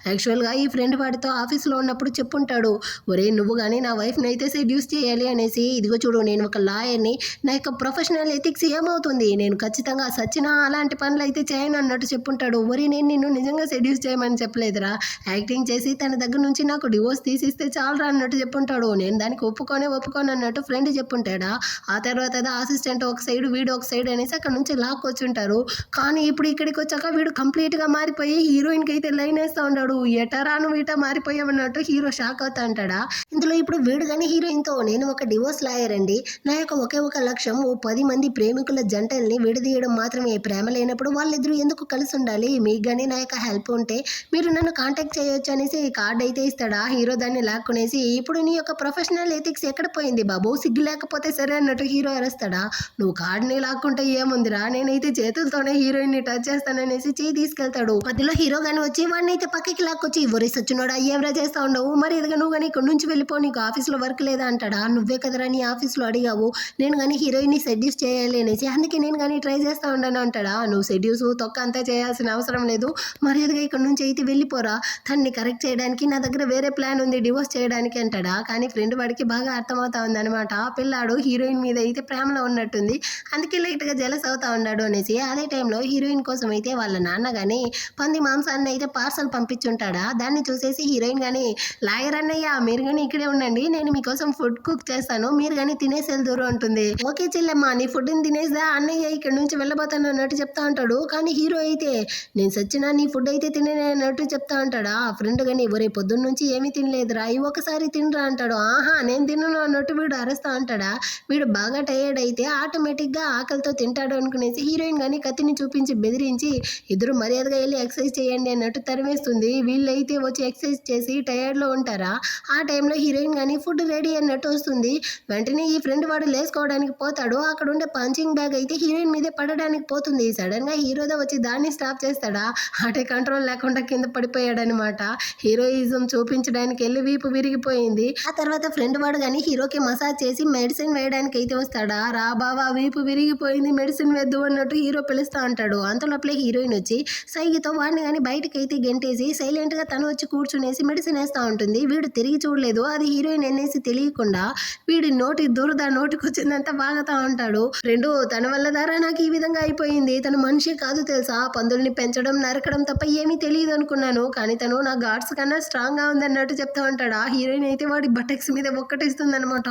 యాక్చువల్గా ఈ ఫ్రెండ్ వాడితో ఆఫీస్లో ఉన్నప్పుడు చెప్పుంటాడు, ఒరే నువ్వు కానీ నా వైఫ్ని అయితే సెడ్యూస్ చేయాలి అనేసి, ఇదిగో చూడు నేను ఒక లాయర్ని, నా యొక్క ప్రొఫెషనల్ ఎథిక్స్ ఏమవుతుంది, నేను ఖచ్చితంగా సచ్చినా అలాంటి పనులు అయితే చేయను అన్నట్టు చెప్పుంటాడు. ఒరే నేను నిన్ను నిజంగా సెడ్యూస్ చేయమని చెప్పలేదురా, యాక్టింగ్ చేసి తన దగ్గర నుంచి నాకు డివోర్స్ తీసిస్తే చాలరా అన్నట్టు చెప్పుంటాడు. నేను దానికి ఒప్పుకోను అన్నట్టు ఫ్రెండ్ చెప్పుంటాడా. ఆ తర్వాత అసిస్టెంట్ ఒక సైడ్ వీడు ఒక సైడ్ అనేసి అక్కడ నుంచి లాక్కొచ్చుంటారు. కానీ ఇప్పుడు ఇక్కడికి వచ్చాక వీడు కంప్లీట్గా మారిపోయి హీరోయిన్కి అయితే లైన్ వేస్తూ ఉంటాడు. ఎటరా నువ్వు ఇటా మారిపోయావన్నట్టు హీరో షాక్ అవుతా అంటాడా. ఇందులో ఇప్పుడు వీడు కానీ హీరోయిన్తో నేను ఒక డివోర్స్ లాయర్ అండి, నా యొక్క ఒకే ఒక లక్ష్యం ఓ 10 మంది ప్రేమికుల జంటల్ని విడదీయడం మాత్రమే, ప్రేమ లేనప్పుడు వాళ్ళిద్దరూ ఎందుకు కలిసి ఉండాలి, మీకు కానీ నా యొక్క హెల్ప్ ఉంటే మీరు నన్ను కాంటాక్ట్ చేయొచ్చు అనేసి కార్డ్ అయితే ఇస్తాడా. హీరో దాన్ని లాక్కునేసి ఇప్పుడు నీ యొక్క ప్రొఫెషనల్ ఎథిక్స్ ఎక్కడ పోయింది బాబు, సిగ్గు లేకపోతే సరే అన్నట్టు హీరో అరుస్తాడా. నువ్వు కార్డుని లాక్కుంటే ఏముందిరా, నేనైతే చేతులతోనే హీరోయిన్ని టచ్ చేస్తాననేసి చేయి తీసుకెళ్తాడు. మధ్యలో హీరో గాని వచ్చి వాడిని అయితే పక్కకి లాక్కొచ్చి ఒరే సచ్చినోడా ఏమరా చేస్తా ఉండవు, మరి ఎదుగా నువ్వు కానీ ఇక్కడ నుంచి వెళ్ళిపో, నీకు ఆఫీస్లో వర్క్ లేదా అంటాడా. నువ్వే కదరా నీ ఆఫీస్లో అడిగావు, నేను కానీ హీరోయిన్ని సెడ్యూస్ చేయాలి అనేసి, అందుకే నేను కానీ ట్రై చేస్తా ఉండను అంటాడా. నువ్వు సెడ్యూస్ తొక్క అంతా చేయాల్సిన అవసరం లేదు, మరి ఎదుగా ఇక్కడ నుంచి అయితే వెళ్ళిపోరా, తన్ని కరెక్ట్ చేయడానికి నా దగ్గర వేరే ప్లాన్ ఉంది డివోర్స్ చేయడానికి అంటాడా. కానీ ఫ్రెండ్ వాడికి బాగా అర్థమవుతా ఉంది అనమాట, పిల్లాడు హీరోయిన్ మీద అయితే ప్రేమలో ఉన్నట్టుంది, అందుకే లైట్గా జెలస్ అవుతా ఉన్నాడు అనేసి. అదే టైంలో హీరోయిన్ కోసం అయితే వాళ్ళ నాన్న కానీ పంది మాంసాన్ని అయితే పార్సల్ పంపించుంటాడా. దాన్ని చూసేసి హీరోయిన్ కానీ లాయర్ అన్నయ్య మీరు కానీ ఇక్కడే ఉండండి, నేను మీకోసం ఫుడ్ కుక్ చేస్తాను, మీరు కానీ తినేసి వెళ్దూరు అంటుంది. ఓకే చెల్లెమ్మ నీ ఫుడ్ని తినేసిదా అన్నయ్య ఇక్కడ నుంచి వెళ్ళబోతాను అన్నట్టు చెప్తా ఉంటాడు. కానీ హీరో అయితే నేను సచ్చినా నీ ఫుడ్ అయితే తినే అన్నట్టు చెప్తా ఉంటాడా. ఆ ఫ్రెండ్ కానీ ఒరే పొద్దున్న నుంచి ఏమీ తినలేదురా, ఇవి ఒకసారి తినరా అంటాడు. ఆహా నేను తినను అన్నట్టు వీడు అరుస్తా ఉంటాడా. వీడు బాగా టైర్డ్ అయితే ఆటోమేటిక్గా ఆకలితో తింటాడు అనుకునేసి హీరోయిన్ కానీ కత్తిని చూపించి బెదిరించి ఇద్దరు మర్యాదగా వెళ్ళి ఎక్సర్సైజ్ చేయండి అన్నట్టు తరిమేస్తుంది. వీళ్ళైతే వచ్చి ఎక్సర్సైజ్ చేసి టైర్డ్లో ఉంటారా. ఆ టైంలో హీరోయిన్ కానీ ఫుడ్ రెడీ అన్నట్టు వస్తుంది. వెంటనే ఈ ఫ్రెండ్ వాడు లేసుకోవడానికి పోతాడు. అక్కడ ఉండే పంచింగ్ బ్యాగ్ అయితే హీరోయిన్ మీదే పడడానికి పోతుంది. సడన్గా హీరోదా వచ్చి దాన్ని స్టాప్ చేస్తాడా. అంటే కంట్రోల్ లేకుండా కింద పడిపోయాడనమాట. హీరోయిజం చూపించడానికి వెళ్ళి వీపు విరిగిపోయింది. ఆ తర్వాత ఫ్రెండ్ వాడు కానీ హీరోకి మసాజ్ చేసి మెడిసిన్ వేయడానికి అయితే వస్తాడా. రా బావా వీపు విరిగిపోయింది మెడిసిన్ వేద్దు అన్నట్టు హీరో పిలుస్తా అంటాడు. అంతలోపలే హీరోయిన్ వచ్చి సైగితో వాడిని కానీ బయటకి అయితే గెంటేసి సైలెంట్గా తను వచ్చి కూర్చునేసి మెడిసిన్ వేస్తూ ఉంటుంది. వీడు తిరిగి చూడలేదు, అది హీరోయిన్ అనేసి తెలియకుండా వీడి నోటి దురద నోటికి వచ్చిందంతా బాగుతా ఉంటాడు. ఫ్రెండు తన వల్ల దారా నాకు ఈ విధంగా అయిపోయింది, తను మనిషి కాదు తెలుసా, పందుల్ని పెంచడం నరకడం తప్ప ఏమీ తెలియదు అనుకున్నాను, కానీ తను నా గాడ్స్ కన్నా స్ట్రాంగ్గా ఉంది అన్నట్టు చెప్తా ఉంటాడు. ఆ హీరోయిన్ అయితే వాడి బటక్స్ మీద ఒక్కటేస్తుంది అనమాట.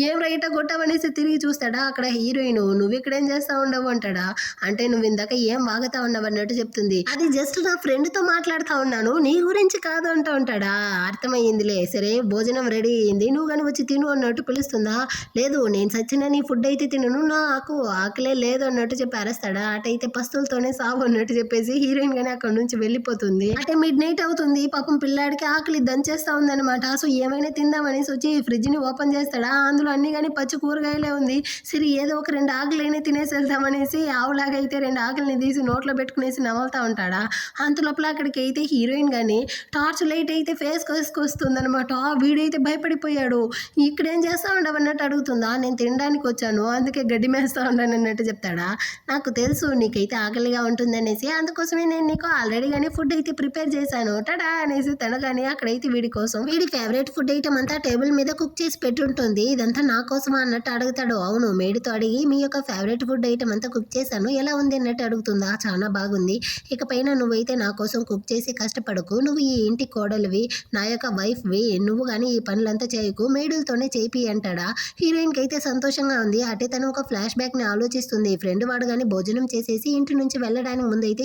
ఏం రైట కొట్టావనేసి తిరిగి చూస్తాడా, అక్కడ హీరోయిన్ నువ్వు ఇక్కడేం చేస్తా ఉండవు అంటాడా. అంటే నువ్వు ఇందాక ఏం వాగుతా ఉన్నావు అన్నట్టు చెప్తుంది. అది జస్ట్ నా ఫ్రెండ్ తో మాట్లాడుతా ఉన్నాను, నీ గురించి కాదు అంటూ ఉంటాడా. అర్థమయ్యిందిలే, సరే భోజనం రెడీ అయింది, నువ్వు కానీ వచ్చి తిను అన్నట్టు పిలుస్తుందా. లేదు నేను సచిన నీ ఫుడ్ అయితే తినను, నాకు ఆకలే లేదు అన్నట్టు చెప్పి అరేస్తాడా. అటైతే పస్తులతోనే సావు అన్నట్టు చెప్పేసి హీరోయిన్ గానీ అక్కడ నుంచి వెళ్ళిపోతుంది. అంటే మిడ్ నైట్ అవుతుంది, పాపం పిల్లాడికి ఆకలి దంచేస్తా ఉందన్నమాట. సో ఏమైనా తిందామనేసి వచ్చి ఫ్రిడ్జ్ ని ఓపెన్ చేస్తాడా, అందులో అన్ని కానీ పచ్చి కూరగాయలే ఉంది. సరే ఏదో ఒక 2 ఆకులైనా తినేసి వెళ్దామనేసి ఆవులాగా అయితే 2 ఆకుల్ని తీసి నోట్లో పెట్టుకునేసి నమలుతా ఉంటాడా. అంతలోపల అక్కడికి అయితే హీరోయిన్ గానీ టార్చ్ లైట్ అయితే ఫేస్ వస్తుందన్నమాట. వీడైతే భయపడిపోయాడు. ఇక్కడేం చేస్తా ఉండవు అన్నట్టు అడుగుతుందా. నేను తినడానికి వచ్చాను, అందుకే గడ్డి మేస్తా ఉన్నాను అన్నట్టు చెప్తాడా. నాకు తెలుసు నీకైతే ఆకలిగా ఉంటుందనేసి, అందుకోసమే నేను నీకు ఆల్రెడీ కానీ ఫుడ్ అయితే ప్రిపేర్ చేశాను టడా అనేసి తనగానే అక్కడైతే వీడి కోసం వీడి ఫేవరెట్ ఫుడ్ ఐటమ్ అంతా టేబుల్ మీద కుక్ చేసి పెట్టుంటుంది. ఇదంతా నా కోసమా అన్నట్టు అడుగుతాడు. అవును, మేడితో అడిగి మీ యొక్క ఫేవరెట్ ఫుడ్ ఐటమ్ అంతా కుక్ చేశాను, ఎలా ఉంది అన్నట్టు అడుగుతుందా. చాలా బాగుంది, ఇకపైన నువ్వైతే నా కోసం కుక్ చేసి కష్టపడకు, నువ్వు ఈ ఇంటి కోడలివి, నా యొక్క వైఫ్వి, నువ్వు కానీ ఈ పనులంతా చేయకు, మేడులతోనే చేపి అంటాడా. హీరోయిన్కి అయితే సంతోషంగా ఉంది. అటే తను ఒక ఫ్లాష్ బ్యాక్ ని ఆలోచిస్తుంది. ఫ్రెండ్ వాడు కానీ భోజనం చేసేసి ఇంటి నుంచి వెళ్ళడానికి ముందు అయితే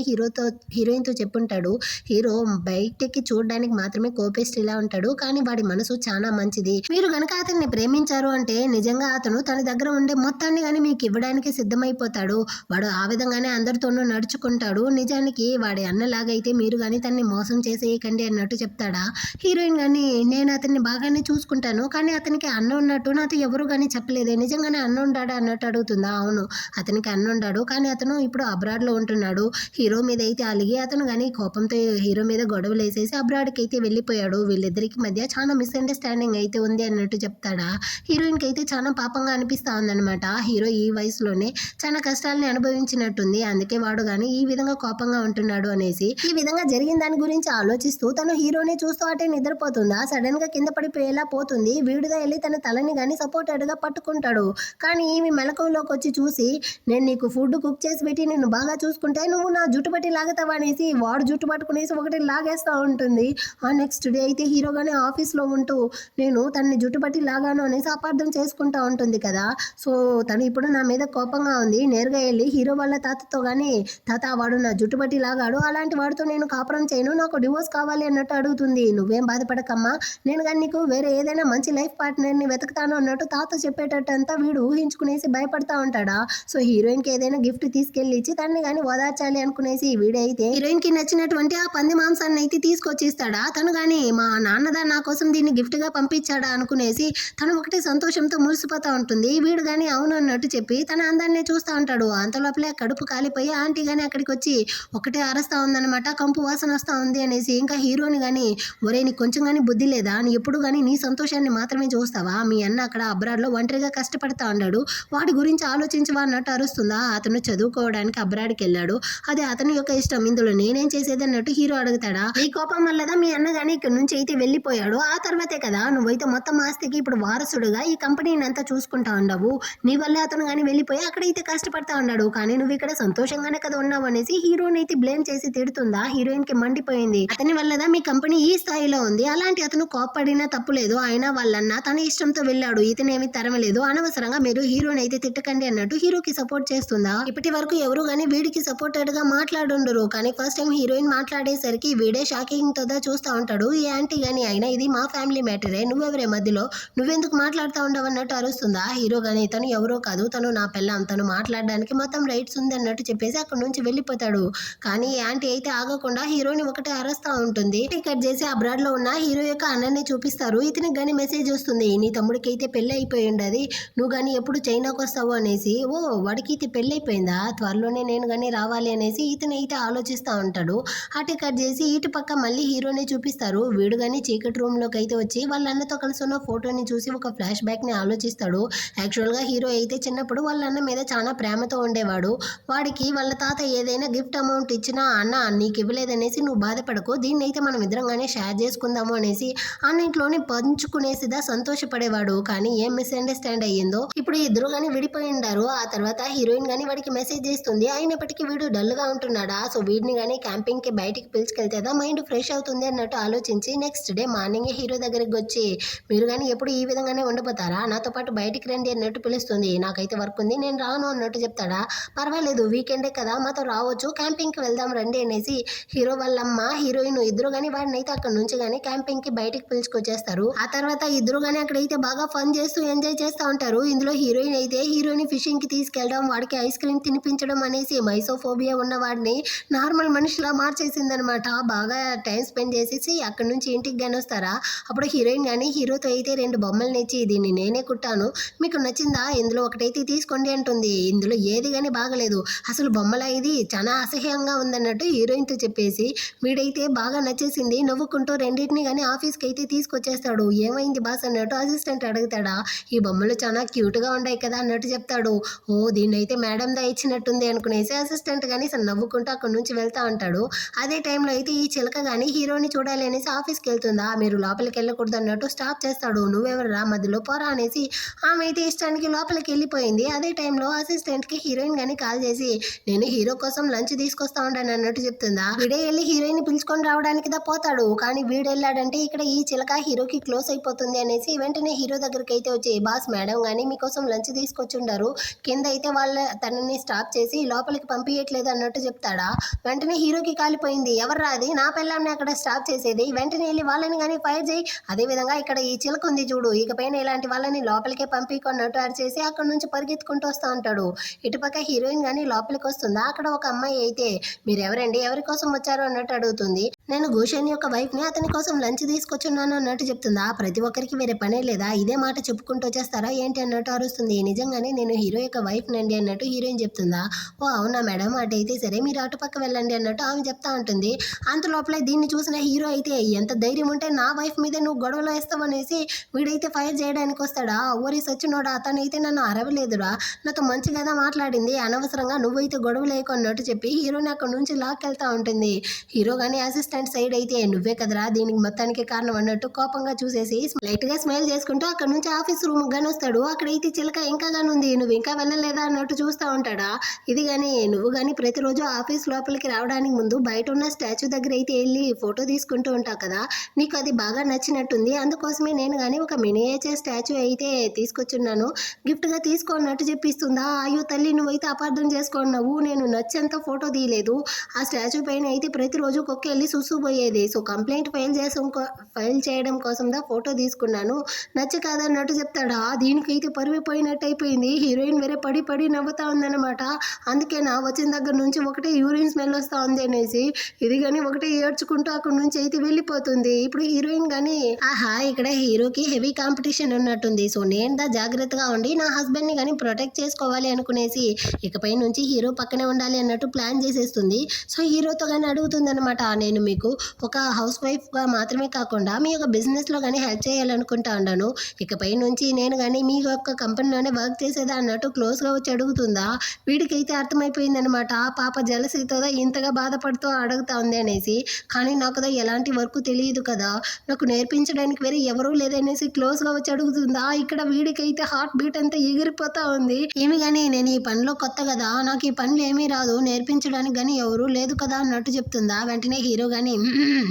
హీరోయిన్తో చెప్పుంటాడు, హీరో బయటకి చూడడానికి మాత్రమే కోపిస్ట్లా ఉంటాడు, కానీ వాడి మనసు చాలా మంచిది, మీరు గనక అతన్ని ప్రేమించారు అంటే నిజంగా అతను తన దగ్గర ఉండే మొత్తాన్ని కానీ మీకు ఇవ్వడానికి సిద్ధమైపోతాడు, వాడు ఆ విధంగానే అందరితోనూ నడుచుకుంటాడు, నిజానికి వాడి అన్నలాగైతే మీరు కానీ తన్ని మోసం చేసేయకండి అన్నట్టు చెప్తాడా. హీరోయిన్ కానీ నేను అతన్ని బాగానే చూసుకుంటాను, కానీ అతనికి అన్న ఉన్నట్టు నాతో ఎవరు కానీ చెప్పలేదే, నిజంగానే అన్న ఉండాడా అన్నట్టు అడుగుతుందా. అవును, అతనికి అన్న ఉండాడు, కానీ అతను ఇప్పుడు అబ్రాడ్లో ఉంటున్నాడు. హీరో మీద అయితే అలిగి అతను కానీ కోపంతో హీరో మీద గొడవలు వేసేసి అబ్రాడ్కి అయితే వెళ్ళిపోయాడు. వీళ్ళిద్దరికి మధ్య చాలా మిస్అండర్స్టాండింగ్ అయితే ఉంది అన్నట్టు చెప్తాడా. హీరోయిన్కి అయితే చాలా పాపంగా అనిపిస్తా ఉందన్నమాట. హీరో ఈ వయసులోనే చాలా కష్టాలని అనుభవించినట్టుంది, అందుకే వాడు కానీ ఈ విధంగా కోపంగా ఉంటున్నాడు అనేసి. ఈ విధంగా జరిగిన దాని గురించి ఆలోచిస్తూ తను హీరోని చూస్తూ అటే నిద్రపోతుందా. సడన్ గా కింద పడిపోయేలా పోతుంది. వీడుగా వెళ్ళి తన తలని కానీ సపోర్టెడ్ గా పట్టుకుంటాడు. కానీ ఈమె మెలకువలోకి వచ్చి చూసి, నేను నీకు ఫుడ్ కుక్ చేసి పెట్టి నిన్ను బాగా చూసుకుంటే నువ్వు నా జుట్టు పట్టి లాగుతావా అనేసి వాడు జుట్టు పట్టుకునేసి ఒకటి లాగేస్తూ ఉంటుంది. ఆ నెక్స్ట్ డే అయితే హీరో గానీ ఆఫీస్లో ఉంటూ నేను తనని జుట్టు పట్టి లాగాను అనేసి అపార్థం చేసుకుంటా ఉంటుంది కదా. సో తను ఇప్పుడు నా మీద కోపంగా ఉంది. నేరుగా వెళ్ళి హీరో వాళ్ళ తాతతో కానీ, తాత వాడు నా జుట్టు పట్టి లాగాడు, అలాంటి వాడితో నేను కాపురం చేయను, నాకు డివోర్స్ కావాలి అన్నట్టు అడుగుతుంది. నువ్వేం బాధపడకమ్మా, నేను కానీ నీకు వేరే ఏదైనా మంచి లైఫ్ పార్ట్నర్ని వెతుకుతాను అన్నట్టు తాత చెప్పేటట్టు అంతా వీడు ఊహించుకునేసి భయపడతా ఉంటాడా. సో హీరోయిన్కి ఏదైనా గిఫ్ట్ తీసుకెళ్ళి ఇచ్చి తనని కానీ ఓదార్చాలి అనుకునేసి వీడైతే హీరోయిన్కి నచ్చినటువంటి ఆ పంది మాంసాన్ని అయితే తీసుకొచ్చిస్తాడా. తను కానీ మా నాన్నదా నా కోసం దీన్ని గిఫ్ట్గా పంపించాడా అనుకునేసి తను ఒకటి సంతోషంతో మురిసిపోతా ఉంటుంది. వీడు కానీ అవును అన్నట్టు చెప్పి తన అందాన్ని చూస్తూ ఉంటాడు. అంతలోపలే కడుపు కాలిపోయి ఆంటీ కానీ అక్కడికి వచ్చి ఒకటే అరస్తా ఉందన్నమాట, కంపు వాసన వస్తూ ఉంది అనేసి. ఇంకా హీరోని కానీ, ఒరే నీకు కొంచెం కానీ బుద్ధి లేదా, నీ ఎప్పుడు కానీ నీ సంతోషాన్ని మాత్రమే చూస్తావా, మీ అన్న అక్కడ అబ్రాడ్లో ఒంటరిగా కష్టపడతా ఉన్నాడు, వాడి గురించి ఆలోచించవా అన్నట్టు అరుస్తుందా. అతను చదువుకోవడానికి అబ్రాడ్కి వెళ్ళాడు, అది అతని యొక్క ఇష్టం, ఇందులో నేనేం చేసేది అన్నట్టు హీరో అడుగుతాడా. ఈ కోపం వల్లదా మీ అన్న కానీ ఇక్కడ నుంచి అయితే వెళ్ళిపోయాడు, ఆ తర్వాతే కదా నువ్వైతే మొత్తం ఆస్తికి ఇప్పుడు వారసుడుగా ఈ కంపెనీని అంతా చూసుకుంటా ఉండవు, నీ వల్లే అతను కానీ వెళ్ళిపోయి అక్కడైతే కష్టపడతా ఉన్నాడు, కానీ నువ్వు ఇక్కడ సంతోషంగానే కదా ఉన్నావు అనేసి హీరోని అయితే బ్లేమ్ చేసి తిడుతుందా. హీరోయిన్ కి మండిపోయింది, అతని వల్లదా మీ కంపెనీ ఈ స్థాయిలో ఉంది, అలాంటి అతను కోప్పడినా తప్పు లేదు, అయినా వాళ్ళన్న తన ఇష్టంతో వెళ్ళాడు, ఇతనేమి తరమలేదు, అనవసరంగా మీరు హీరోని అయితే తిట్టకండి అన్నట్టు హీరోకి సపోర్ట్ చేస్తుందా. ఇప్పటి వరకు ఎవరు కానీ వీడికి సపోర్టెడ్ గా మాట్లాడుండరు, కానీ ఫస్ట్ టైం హీరోయిన్ మాట్లాడేసరికి వీడే షాకింగ్ తో చూస్తూ ఉంటాడు. ఈ ఆంటీ గానీ అయినా ఇది మా ఫ్యామిలీ మ్యాటరే, నువ్వెవరే మధ్యలో, నువ్వెందుకు మాట్లాడుతూ ఉండవు అన్నట్టు అరుస్తుందా. హీరో గానీ తను ఎవరో కాదు, తను నా పెళ్ళాం, తను మాట్లాడడానికి మొత్తం రైట్స్ ఉంది అన్నట్టు చెప్పేసి అక్కడ నుంచి వెళ్ళిపోతాడు. కానీ ఆంటీ అయితే ఆగకుండా హీరోని ఒకటే అరుస్తూ ఉంటుంది. టికెట్ చేసి అబ్రాడ్ లో ఉన్న హీరో యొక్క అన్నని చూపిస్తారు. ఇతనికి గానీ మెసేజ్ వస్తుంది, నీ తమ్ముడికి అయితే పెళ్లి అయిపోయి ఉండదు, నువ్వు కానీ ఎప్పుడు చైనాకు వస్తావు అనేసి. ఓ వాడికి అయితే పెళ్లి అయిపోయిందా, త్వరలోనే నేను కానీ రావాలి అనేసి ఇతను అయితే ఆలోచిస్తూ ఉంటాడు. ఆ టికెట్ చేసి ఇటు పక్క మళ్ళీ హీరోని చూపిస్తారు. వీడు కానీ చీకటి రూమ్ లోకి అయితే వచ్చి వాళ్ళ అన్నతో కలిసి ఉన్న ఫోటోని చూసి ఒక ఫ్లాష్ బ్యాక్ ని ఆలోచిస్తాడు. యాక్చువల్ గా హీరో అయితే చిన్నప్పుడు వాళ్ళ అన్న మీద చాలా ప్రేమతో ఉండేవాడు, వాడికి వాళ్ళ తాత ఏదైనా గిఫ్ట్ అమౌంట్ ఇచ్చినా అన్న నీకు ఇవ్వలేదనేసి నువ్వు బాధపడకు, దీన్ని అయితే మనం ఇద్దరంగానే షేర్ చేసుకుందాము అనేసి అన్నింట్లోనే పంచుకునేసిదా సంతోషపడేవాడు. కానీ ఏం మిస్అండర్స్టాండ్ అయ్యిందో ఇప్పుడు ఇద్దరు కానీ విడిపోయి ఉండారు. ఆ తర్వాత హీరోయిన్ కానీ వాడికి మెసేజ్ చేస్తుంది, అయినప్పటికీ వీడు డల్ గా ఉంటున్నాడా, సో వీడిని కానీ క్యాంపింగ్ కి బయటికి పిలుచుకెళ్తేదా మైండ్ ఫ్రెష్ అవుతుంది అన్నట్టు ఆలోచించి నెక్స్ట్ డే మార్నింగ్ హీరో దగ్గర దగ్గరికి వచ్చి మీరు కానీ ఎప్పుడు ఈ విధంగానే ఉండిపోతారా, నాతో పాటు బయటికి రండి అన్నట్టు పిలుస్తుంది. నాకైతే వర్క్ ఉంది నేను రాను అన్నట్టు చెప్తాడా. పర్వాలేదు వీకెండే కదా మాతో రావచ్చు, క్యాంపింగ్కి వెళ్దాం రండి అనేసి హీరో వాళ్ళమ్మ హీరోయిన్ ఇద్దరు కానీ వాడినైతే అక్కడ నుంచి కానీ క్యాంపింగ్కి బయటికి పిలుచుకొచ్చేస్తారు. ఆ తర్వాత ఇద్దరు కానీ అక్కడైతే బాగా ఫన్ చేస్తూ ఎంజాయ్ చేస్తూ ఉంటారు. ఇందులో హీరోయిన్ అయితే హీరోని ఫిషింగ్ కి తీసుకెళ్ళడం, వాడికి ఐస్ క్రీమ్ తినిపించడం అనేసి మైసోఫోబియా ఉన్న వాడిని నార్మల్ మనిషిలా మార్చేసిందనమాట. బాగా టైం స్పెండ్ చేసేసి అక్కడి నుంచి ఇంటికి కానీ వస్తారా. అప్పుడు హీరోయిన్ కానీ హీరోతో అయితే 2 బొమ్మలు ఇచ్చి దీన్ని నేనే కుట్టాను, మీకు నచ్చిందా, ఇందులో ఒకటైతే తీసుకోండి అంటుంది. ఇందులో ఏది కానీ బాగలేదు, అసలు బొమ్మల ఇది చాలా అసహ్యంగా ఉందన్నట్టు హీరోయిన్తో చెప్పేసి వీడైతే బాగా నచ్చేసింది నవ్వుకుంటూ రెండింటిని కానీ ఆఫీస్కి అయితే తీసుకొచ్చేస్తాడు. ఏమైంది బాస్ అన్నట్టు అసిస్టెంట్ అడుగుతాడా. ఈ బొమ్మలు చాలా క్యూట్గా ఉన్నాయి కదా అన్నట్టు చెప్తాడు. ఓ దీన్నైతే మేడం దా ఇచ్చినట్టుంది అనుకునేసి అసిస్టెంట్ కానీ నవ్వుకుంటూ అక్కడి నుంచి వెళ్తా ఉంటాడు. అదే టైంలో అయితే ఈ చిలక కానీ హీరోని చూడాలి అనేసి ఆఫీస్కి వెళ్తుందా, మీరు లోపలికి వెళ్ళకూడదు అన్నట్టు స్టాప్ చేస్తాడు. నువ్వెవరా మధ్యలో పోరా అనేసి ఆమె అయితే ఇష్టానికి లోపలికి వెళ్ళిపోయింది. అదే టైంలో అసిస్టెంట్కి హీరోయిన్ కానీ కాల్ చేసి నేను హీరో కోసం లంచ్ తీసుకొస్తా ఉంటాను అన్నట్టు చెప్తుందా. వీడే వెళ్ళి హీరోయిన్ పిలుచుకొని రావడానికి దా పోతాడు. కానీ వీడు వెళ్ళాడంటే ఇక్కడ ఈ చిలక హీరోకి క్లోజ్ అయిపోతుంది అనేసి వెంటనే హీరో దగ్గరికి అయితే వచ్చి బాస్ మేడం కానీ మీకోసం లంచ్ తీసుకొచ్చుండారు, కింద అయితే వాళ్ళ తనని స్టాప్ చేసి లోపలికి పంపించట్లేదు అన్నట్టు చెప్తాడా. వెంటనే హీరోకి కాలిపోయింది, ఎవర్రా అది, నా పిల్లాన్ని అక్కడ స్టాప్ చేసేది, వెంటనే వెళ్ళి వాళ్ళని కానీ ఫైర్ చేయి, అదేవిధంగా ఇక్కడ ఈ చిలక ఉంది చూడు, ఇకపైన ఇలాంటి వాళ్ళని లోపలికే పంపించుకున్నట్టు అరిచేసి అక్కడ నుంచి పరిగెత్తుకుంటూ వస్తూ ఉంటాడు. ఇటుపక్క హీరోయిన్ కానీ లోపలికి వస్తుందా. అక్కడ ఒక అమ్మాయి అయితే మీరెవరండి, ఎవరి కోసం వచ్చారు అన్నట్టు అడుగుతుంది. నేను భూషణ్ యొక్క వైఫ్ని, అతని కోసం లంచ్ తీసుకొచ్చున్నాను అన్నట్టు చెప్తుందా. ప్రతి ఒక్కరికి వేరే పనే లేదా, ఇదే మాట చెప్పుకుంటూ వచ్చేస్తారా ఏంటి అన్నట్టు అరుస్తుంది. నిజంగానే నేను హీరో యొక్క వైఫ్ నండి అన్నట్టు హీరోయిన్ చెప్తుందా. ఓ అవునా మేడం, అటైతే సరే మీరు అటుపక్క వెళ్ళండి అన్నట్టు ఆమె చెప్తా ఉంటుంది. అంత లోపల దీన్ని చూసిన హీరో అయితే ఎంత ధైర్యం ఉంటే నా వైఫ్ మీదే నువ్వు గొడవలు వేస్తావనేసి వీడైతే ఫైర్ చేయడానికి వస్తాడా. ఓరి సచ్చినోడా, అతనైతే నన్ను అరవలేదురా, నాతో మంచిగా మాట్లాడింది, అనవసరంగా నువ్వైతే గొడవ లేకున్నట్టు చెప్పి హీరోని అక్కడ నుంచి లాక్కెళ్తా ఉంటుంది. హీరో కానీ అసిస్టెంట్ సైడ్ అయితే నువ్వే కదరా దీనికి మొత్తానికి కారణం అన్నట్టు కోపంగా చూసేసి లైట్ గా స్మైల్ చేసుకుంటూ అక్కడ నుంచి ఆఫీస్ రూమ్ గాని వస్తాడు. అక్కడైతే చిలక ఇంకా గాని ఉంది, నువ్వు ఇంకా వెళ్ళలేదా అన్నట్టు చూస్తూ ఉంటాడా. ఇది కానీ నువ్వు కానీ ప్రతిరోజు ఆఫీస్ లోపలికి రావడానికి ముందు బయట ఉన్న స్టాచ్యూ దగ్గర అయితే వెళ్ళి ఫోటో తీసుకుంటూ ఉంటావు కదా, నీకు అది బాగా నచ్చినట్టుంది, అందుకోసమే నేను కానీ ఒక మినియేచర్ స్టాచ్యూ అయితే తీసుకొచ్చున్నాను, గిఫ్ట్గా తీసుకోన్నట్టు చెప్పిస్తుందా. అయ్యో తల్లి నువ్వైతే అపార్థం చేసుకున్నావు, నేను నచ్చేంత ఫోటో తీయలేదు, ఆ స్టాచ్యూ పైన అయితే ప్రతిరోజు కుక్క వెళ్ళి సుసుపోయేది, సో కంప్లైంట్ ఫైల్ చేయడం కోసం దా ఫోటో తీసుకున్నాను, నచ్చి కాదన్నట్టు చెప్తాడా. దీనికైతే పరివిపోయినట్టు అయిపోయింది. హీరోయిన్ వేరే పడి పడి నవ్వుతా ఉందన్నమాట. అందుకేనా వచ్చిన దగ్గర నుంచి ఒకటే యూరిన్ స్మెల్ వస్తూ ఉంది అనేసి ఇది కానీ ఒకటే ఏడ్చుకుంటూ అక్కడ నుంచి అయితే వెళ్ళిపోతుంది. ఇప్పుడు హీరోయిన్ కానీ ఆహా ఇక్కడ హీరోకి హెవీ కాంపిటీషన్ ఉన్నట్టుంది, సో నేను దా జాగ్రత్తగా ఉండి నా హస్బెండ్ని కానీ ప్రొటెక్ట్ చేసుకోవాలి అనుకునేసి ఇకపై నుంచి హీరో పక్కనే ఉండాలి అన్నట్టు ప్లాన్ చేసేస్తుంది. సో హీరోతో కానీ అడుగుతుంది అనమాట, నేను మీకు ఒక హౌస్ వైఫ్గా మాత్రమే కాకుండా మీ యొక్క బిజినెస్లో కానీ హెల్ప్ చేయాలనుకుంటా ఉన్నాను, ఇకపై నుంచి నేను కానీ మీ యొక్క కంపెనీలోనే వర్క్ చేసేదా అన్నట్టు క్లోజ్గా వచ్చి అడుగుతుందా. వీడికైతే అర్థమైపోయిందనమాట, పాప జలసీతో ఇంతగా బాధపడుతూ అడుగుతా ఉంది అనేసి, కానీ నాకు ఎలాంటి వర్క్ తెలియదు కదా, నాకు నేర్పించడానికి వేరే ఎవరూ లేదనేసి క్లోజ్గా వచ్చి అడుగుతుందా. ఇక్కడ వీడికైతే హార్ట్ బీట్ అంతా ఎగిరిపోతా ఉంది. ఏమి కానీ నేను ఈ పనిలో కొత్త కదా, నాకు ఈ పనులు ఏమీ రాదు, నేర్పించడానికి కానీ ఎవరూ లేదు కదా అన్నట్టు చెప్తుందా. వెంటనే హీరో కానీ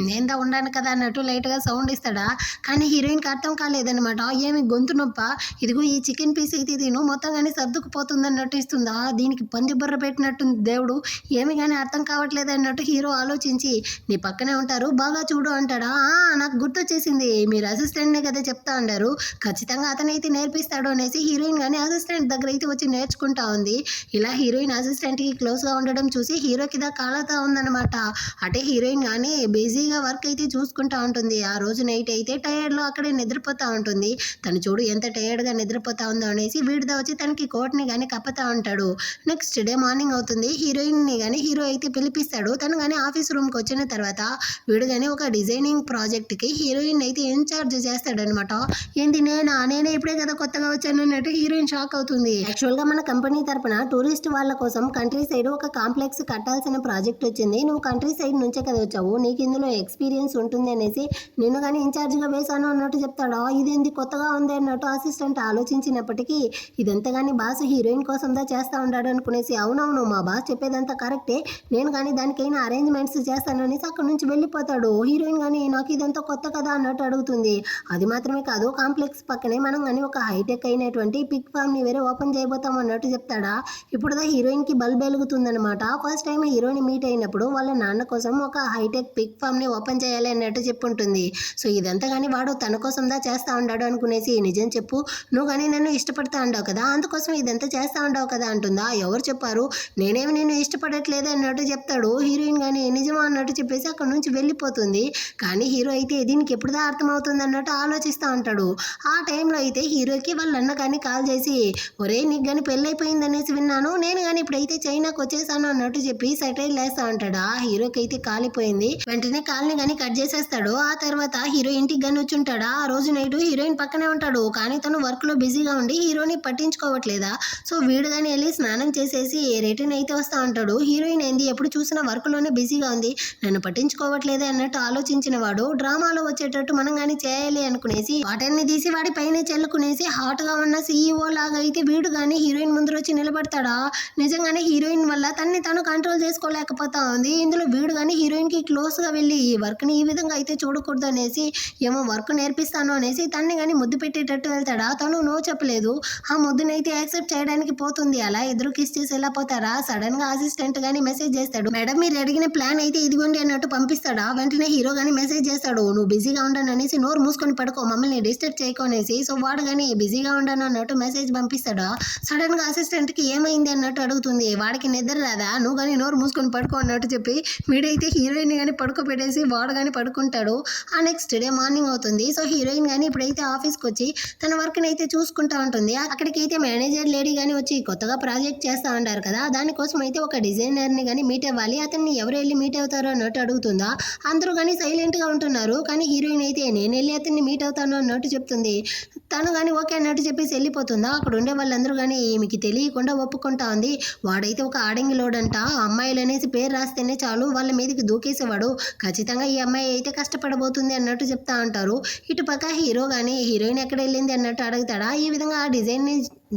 నేందా ఉండాను కదా అన్నట్టు లైట్గా సౌండ్ ఇస్తాడా. కానీ హీరోయిన్కి అర్థం కాలేదనమాట, ఏమి గొంతు నొప్ప, ఇదిగో ఈ చికెన్ పీస్ అయితే తిను మొత్తం కానీ సర్దుకుపోతుంది అన్నట్టు ఇస్తుందా. దీనికి పంది బుర్ర పెట్టినట్టుంది దేవుడు, ఏమి కానీ అర్థం కావట్లేదు అన్నట్టు హీరో ఆలోచించి నీ పక్కనే ఉంటారు బాగా చూడు అంటాడా. నాకు గుర్తొచ్చేసింది, మీరు అసిస్టెంట్నే కదా చెప్తా ఉండారు, ఖచ్చితంగా అతనైతే నేర్పిస్తాడు అనేసి హీరోయిన్ కానీ అసిస్టెంట్ దగ్గర అయితే వచ్చి నేర్చుకుంటా ఉంది. ఇలా హీరోయిన్ అసిస్టెంట్కి క్లోజ్గా ఉండడం చూసి హీరోకి కాలుతా ఉందన్నమాట. అంటే హీరోయిన్ కానీ బిజీగా వర్క్ అయితే చూసుకుంటా ఉంటుంది. ఆ రోజు నైట్ అయితే టైర్డ్లో అక్కడే నిద్రపోతూ ఉంటుంది. తను చూడు ఎంత టైర్డ్గా నిద్రపోతా ఉందో అనేసి వీడిదా వచ్చి తనకి కోట్ని కానీ కప్పుతా ఉంటాడు. నెక్స్ట్ డే మార్నింగ్ అవుతుంది. హీరోయిన్ని కానీ హీరో అయితే పిలిపిస్తాడు. తను కానీ ఆఫీస్ రూమ్కి వచ్చిన తర్వాత వీడు కానీ ఒక డిజైనింగ్ ప్రాజెక్ట్కి హీరోయిన్ అయితే ఇన్ఛార్జ్ చేస్తాడనమాట. ఏంది నేనే ఇప్పుడే కదా కొత్తగా వచ్చాను అన్నట్టు హీరోయిన్ షాక్ అవుతుంది. యాక్చువల్గా మన కంపెనీ తరపున టూరిస్ట్ వాళ్ళ కోసం కంట్రీ సైడ్ ఒక కాంప్లెక్స్ కట్టాల్సిన ప్రాజెక్ట్ వచ్చింది, నువ్వు కంట్రీ సైడ్ నుంచే కదా వచ్చావు, చేస్తావు, నీకు ఇందులో ఎక్స్పీరియన్స్ ఉంటుంది అనేసి నేను కానీ ఇన్ఛార్జ్గా వేశాను అన్నట్టు చెప్తాడా. ఇదేంది కొత్తగా ఉంది అన్నట్టు అసిస్టెంట్ ఆలోచించినప్పటికీ ఇదంతా కానీ బాస్ హీరోయిన్ కోసందా చేస్తూ ఉంటాడు అనుకునేసి అవునవును మా బాస్ చెప్పేదంతా కరెక్టే, నేను కానీ దానికైనా అరేంజ్మెంట్స్ చేస్తాననేసి అక్కడి నుంచి వెళ్ళిపోతాడు. హీరోయిన్ కానీ నాకు ఇదంతా కొత్త కదా అన్నట్టు అడుగుతుంది. అది మాత్రమే కాదు, కాంప్లెక్స్ పక్కనే మనం కానీ ఒక హైటెక్ అయినటువంటి పిక్ ఫామ్ని వేరే ఓపెన్ చేయబోతాం అన్నట్టు చెప్తాడా. ఇప్పుడుదా హీరోయిన్కి బల్బ్ వెలుగుతుందనమాట. ఫస్ట్ టైం హీరోయిన్ మీట్ అయినప్పుడు వాళ్ళ నాన్న కోసం ఒక హైటెక్ పిక్ ఫామ్ని ఓపెన్ చేయాలి అన్నట్టు చెప్పుంటుంది. సో ఇదంతా కానీ వాడు తన కోసందా చేస్తూ ఉన్నాడు అనుకునేసి నిజం చెప్పు, నువ్వు కానీ నన్ను ఇష్టపడతా ఉండవు కదా, అందుకోసం ఇదంతా చేస్తూ ఉండవు కదా అంటుందా. ఎవరు చెప్పారు, నేనేమి నేను ఇష్టపడట్లేదు అన్నట్టు చెప్తాడు. హీరోయిన్ కానీ నిజమా అన్నట్టు చెప్పేసి అక్కడ నుంచి వెళ్ళిపోతుంది. కానీ హీరో అయితే దీనికి ఎప్పుడుదా అర్థమవుతుంది అన్నట్టు ఆలోచిస్తూ ఉంటాడు. ఆ టైంలో అయితే హీరోకి వాళ్ళ అన్న కానీ కాల్ చేసి ఒరే నీకు కానీ పెళ్ళైపోయింది అనేసి విన్నాను, నేను కానీ ఇప్పుడైతే చైనాకు వచ్చేసాను అన్నట్టు చెప్పి సెటైల్ వేస్తా ఉంటాడు. ఆ హీరోకి అయితే కాలిపోయింది. వెంటనే కాల్ని కానీ కట్ చేసేస్తాడు. ఆ తర్వాత హీరో ఇంటికి కానీ వచ్చుంటాడా. ఆ రోజు నైట్ హీరోయిన్ పక్కనే ఉంటాడు, కానీ తను వర్క్ లో బిజీగా ఉండి హీరోని పట్టించుకోవట్లేదా. సో వీడు కానీ వెళ్ళి స్నానం చేసేసి రిటర్న్ అయితే వస్తూ ఉంటాడు. హీరోయిన్ ఏంది ఎప్పుడు చూసినా వర్క్ లోనే బిజీగా ఉంది, నన్ను పట్టించుకోవట్లేదే అన్నట్టు ఆలోచించిన వాడు డ్రామాలో వచ్చేటట్టు మనం కానీ చేయాలి అనుకునేసి వాటన్ని తీసి వాడి పైన చెల్లుకునేసి హాట్ గా ఉన్న సీఈఓ లాగా అయితే వీడు కానీ హీరోయిన్ ముందు వచ్చి నిలబడతాడా. నిజంగానే హీరోయిన్ వల్ల తన్ని తను కంట్రోల్ చేసుకోలేకపోతా ఉంది. ఇందులో వీడు కానీ హీరోయిన్ కి క్లోజ్ గా వెళ్ళి ఈ వర్క్ ని ఈ విధంగా అయితే చూడకూడదు అనేసి ఏమో వర్క్ నేర్పిస్తాను అనేసి తన్ని కానీ ముద్దు పెట్టేటట్టు వెళ్తాడా. తను నో చెప్పలేదు, ఆ ముద్దునైతే యాక్సెప్ట్ చేయడానికి పోతుంది. అలా ఎదురు కిస్ చేసి వెళ్ళిపోతారా. సడన్ గా అసిస్టెంట్ గానీ మెసేజ్ చేస్తాడు, మేడం మీరు అడిగిన ప్లాన్ అయితే ఇదిగోండి అన్నట్టు పంపిస్తాడా. వెంటనే హీరో గానీ మెసేజ్ చేస్తాడు, నువ్వు బిజీగా ఉండను అనేసి నోరు మూసుకొని పడుకో, మమ్మల్ని డిస్టర్బ్ చేయకు అనేసి. సో వాడు కానీ బిజీగా ఉండను అన్నట్టు మెసేజ్ పంపిస్తాడా. సడన్ గా అసిస్టెంట్ కి ఏమైంది అన్నట్టు అడుగుతుంది. వాడికి నిద్ర రాదా, నువ్వు కానీ నోరు మూసుకొని పడుకో అన్నట్టు చెప్పి వీడైతే హీరోయిన్ కానీ పడుకోబెట్టేసి వాడు కానీ పడుకుంటాడు. ఆ నెక్స్ట్ డే మార్నింగ్ అవుతుంది. సో హీరోయిన్ కానీ ఇప్పుడైతే ఆఫీస్కి వచ్చి తన వర్క్ అయితే చూసుకుంటా ఉంటుంది. అక్కడికి అయితే మేనేజర్ లేడీ కానీ వచ్చి కొత్తగా ప్రాజెక్ట్ చేస్తా ఉంటారు కదా, దానికోసం అయితే ఒక డిజైనర్ ని కానీ మీట్ అవ్వాలి, అతన్ని ఎవరు వెళ్ళి మీట్ అవుతారో అన్నట్టు అడుగుతుందా. అందరూ కానీ సైలెంట్ గా ఉంటున్నారు. కానీ హీరోయిన్ అయితే నేను వెళ్ళి అతన్ని మీట్ అవుతాను అన్నట్టు చెప్తుంది. తను కానీ ఓకే అన్నట్టు చెప్పేసి వెళ్ళిపోతుందా. అక్కడ ఉండే వాళ్ళందరూ కానీ ఈమెకి తెలియకుండా ఒప్పుకుంటా ఉంది. వాడైతే ఒక ఆడంగిలోడంట, అమ్మాయిలు అనేసి పేరు రాస్తేనే చాలు వాళ్ళ మీదకి దూకేసేవాడు, ఖచ్చితంగా ఈ అమ్మాయి అయితే కష్టపడబోతుంది అన్నట్టు చెప్తా ఉంటారు. ఇటు పక్క హీరో కానీ హీరోయిన్ ఎక్కడ వెళ్ళింది అన్నట్టు అడుగుతాడా. ఈ విధంగా ఆ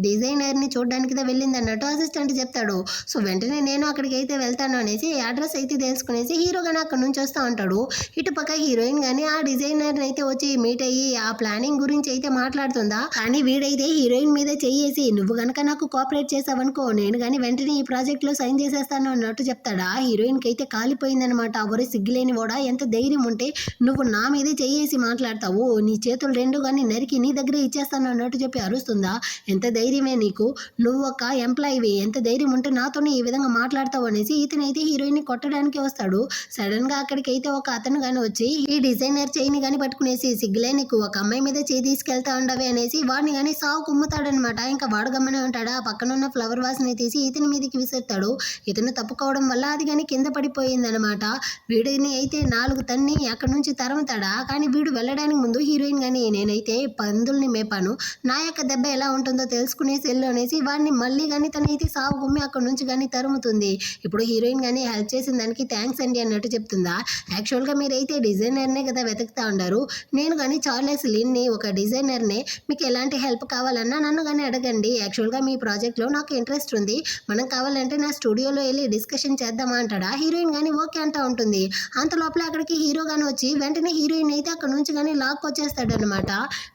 డిజైనర్ని చూడడానికి వెళ్ళింది అన్నట్టు అసిస్టెంట్ చెప్తాడు. సో వెంటనే నేను అక్కడికి అయితే వెళ్తాను అనేసి అడ్రస్ అయితే తెలుసుకునేసి హీరో కానీ అక్కడ నుంచి వస్తూ ఉంటాడు. ఇటు పక్క హీరోయిన్ కానీ ఆ డిజైనర్ని అయితే వచ్చి మీట్ అయ్యి ఆ ప్లానింగ్ గురించి అయితే మాట్లాడుతుందా. కానీ వీడైతే హీరోయిన్ మీద చెయ్యేసి నువ్వు కనుక నాకు కోఆపరేట్ చేసావనుకో నేను కానీ వెంటనే ఈ ప్రాజెక్ట్ లో సైన్ చేసేస్తాను అన్నట్టు చెప్తాడా. హీరోయిన్ కి అయితే కాలిపోయిందనమాట. ఒరే సిగ్గులేని వాడా, ఎంత ధైర్యం ఉంటే నువ్వు నా మీదే చెయ్యేసి మాట్లాడతావు, నీ చేతులు రెండు కానీ నరికి నీ దగ్గరే ఇచ్చేస్తాను అన్నట్టు చెప్పి అరుస్తుందా. ఎంత ధైర్యమే నీకు, నువ్వు ఒక ఎంప్లాయీవి, ఎంత ధైర్యం ఉంటే నాతోనే ఈ విధంగా మాట్లాడతావు అనేసి ఇతనైతే హీరోయిన్ ని కొట్టడానికి వస్తాడు. సడన్ గా అక్కడికి అయితే ఒక అతను గాని వచ్చి ఈ డిజైనర్ చేయిని గాని పట్టుకునేసి సిగ్గులే నీకు, ఒక అమ్మాయి మీద చేయి తీసుకెళ్తా ఉండవే అనేసి వాడిని గాని సాగు కుమ్ముతాడనమాట. ఇంకా వాడు గమ్మనే ఉంటాడు. ఆ పక్కన ఉన్న ఫ్లవర్ వాస్ని తీసి ఇతని మీదకి విసిరుతాడు. ఇతను తప్పుకోవడం వల్ల అది కానీ కింద పడిపోయిందనమాట. వీడిని అయితే 4 తన్ని అక్కడి నుంచి తరుముతాడా. కానీ వీడు వెళ్ళడానికి ముందు హీరోయిన్ గాని నేనైతే పందుల్ని మేపాను, నా యొక్క దెబ్బ ఎలా ఉంటుందో తెలుసుకునే సెల్ అనేసి వాడిని మళ్ళీ కానీ తనైతే సాగు గుమ్మి అక్కడ నుంచి కానీ తరుముతుంది. ఇప్పుడు హీరోయిన్ కానీ హెల్ప్ చేసిన దానికి థ్యాంక్స్ అండి అన్నట్టు చెప్తుందా. యాక్చువల్గా మీరైతే డిజైనర్నే కదా వెతుకుతా ఉండారు, నేను కానీ చార్లెస్ లిన్ని ఒక డిజైనర్నే, మీకు ఎలాంటి హెల్ప్ కావాలన్నా నన్ను కానీ అడగండి, యాక్చువల్గా మీ ప్రాజెక్ట్లో నాకు ఇంట్రెస్ట్ ఉంది, మనం కావాలంటే నా స్టూడియోలో వెళ్ళి డిస్కషన్ చేద్దామా అంటాడా. హీరోయిన్ కానీ ఓకే అంటా ఉంటుంది. అంత లోపల అక్కడికి హీరో కానీ వచ్చి వెంటనే హీరోయిన్ అయితే అక్కడ నుంచి కానీ లాక్కొచ్చేస్తాడు అనమాట.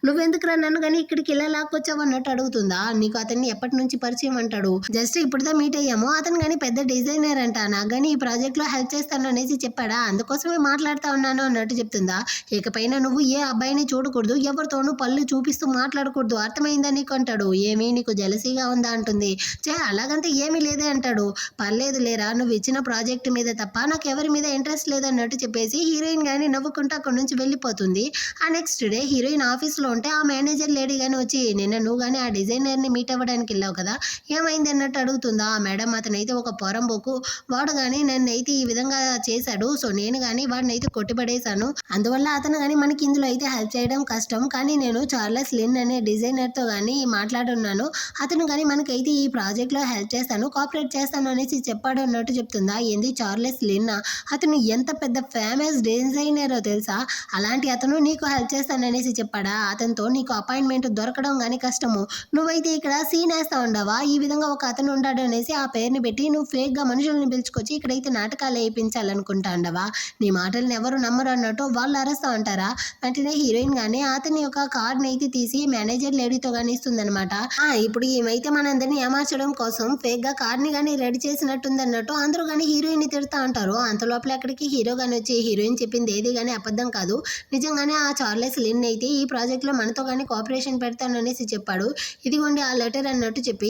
నువ్వెందుకురా నన్ను కానీ ఇక్కడికి ఇలా లాక్కొచ్చావు అన్నట్టు అడుగుతుందా. నీకు అతన్ని ఎప్పటి నుంచి పరిచయం అంటాడు, జస్ట్ ఇప్పుడుదా మీట్ అయ్యాము, అతను కానీ పెద్ద డిజైనర్ అంట, నాకు కానీ ఈ ప్రాజెక్ట్ లో హెల్ప్ చేస్తాను అనేసి చెప్పాడా, అందుకోసమే మాట్లాడుతా ఉన్నాను అన్నట్టు చెప్తుందా. ఇకపైన నువ్వు ఏ అబ్బాయిని చూడకూడదు, ఎవరితోనూ పళ్ళు చూపిస్తూ మాట్లాడకూడదు, అర్థమైందా నీకు అంటాడు. ఏమీ నీకు జలసీగా ఉందా అంటుంది. అలాగంటే ఏమీ లేదే అంటాడు. పర్లేదు లేరా, నువ్వు ఇచ్చిన ప్రాజెక్ట్ మీద తప్ప నాకు ఎవరి మీద ఇంట్రెస్ట్ లేదన్నట్టు చెప్పేసి హీరోయిన్ కానీ నవ్వుకుంటూ అక్కడి నుంచి వెళ్ళిపోతుంది. ఆ నెక్స్ట్ డే హీరోయిన్ ఆఫీస్ లో ఉంటే ఆ మేనేజర్ లేడీ గానీ వచ్చి నిన్న నువ్వు కానీ ఆ డిజైనర్ గారిని మీట్ అవ్వడానికి వెళ్ళావు కదా, ఏమైంది అన్నట్టు అడుగుతుందా. మేడం అతనైతే ఒక పొరంబోకు, వాడు కానీ నన్ను అయితే ఈ విధంగా చేశాడు. సో నేను కానీ వాడిని అయితే కొట్టిపడేశాను. అందువల్ల అతను కానీ మనకి ఇందులో అయితే హెల్ప్ చేయడం కష్టం. కానీ నేను చార్లెస్ లిన్ అనే డిజైనర్తో కానీ మాట్లాడున్నాను. అతను కానీ మనకైతే ఈ ప్రాజెక్ట్లో హెల్ప్ చేస్తాను, కోఆపరేట్ చేస్తాను అనేసి చెప్పాడు అన్నట్టు చెప్తుందా. ఏంది చార్లెస్ లిన్? అతను ఎంత పెద్ద ఫేమస్ డిజైనరో తెలుసా? అలాంటి అతను నీకు హెల్ప్ చేస్తాననేసి చెప్పాడా? అతనితో నీకు అపాయింట్మెంట్ దొరకడం కానీ కష్టము. నువ్వైతే ఇక్కడ సీన్ వేస్తా ఉండవా? ఈ విధంగా ఒక అతను ఉంటాడు అనేసి ఆ పేరుని పెట్టి నువ్వు ఫేక్గా మనుషుల్ని పిలుచుకొచ్చి ఇక్కడైతే నాటకాలు వేయించాలనుకుంటా ఉండవా? నీ మాటలను ఎవరు నమ్మరు అన్నట్టు వాళ్ళు అరుస్తూ ఉంటారా. వెంటనే హీరోయిన్ కానీ అతని యొక్క కార్డ్ని అయితే తీసి మేనేజర్ లేడీతో కానీ ఇస్తుందనమాట. ఇప్పుడు ఈమెయితే మనందరినీ ఏమార్చడం కోసం ఫేక్గా కార్డ్ని కానీ రెడీ చేసినట్టుంది అన్నట్టు అందరూ కానీ హీరోయిన్ని తిడతా ఉంటారు. అంత లోపల అక్కడికి హీరో కానీ వచ్చి హీరోయిన్ చెప్పింది ఏది కానీ అబద్ధం కాదు, నిజంగానే ఆ చార్లెస్ లిన్ అయితే ఈ ప్రాజెక్ట్లో మనతో కానీ కోఆపరేషన్ పెడతాను అనేసి చెప్పాడు. ఇదిగోండి ఆ లెటర్ అన్నట్టు చెప్పి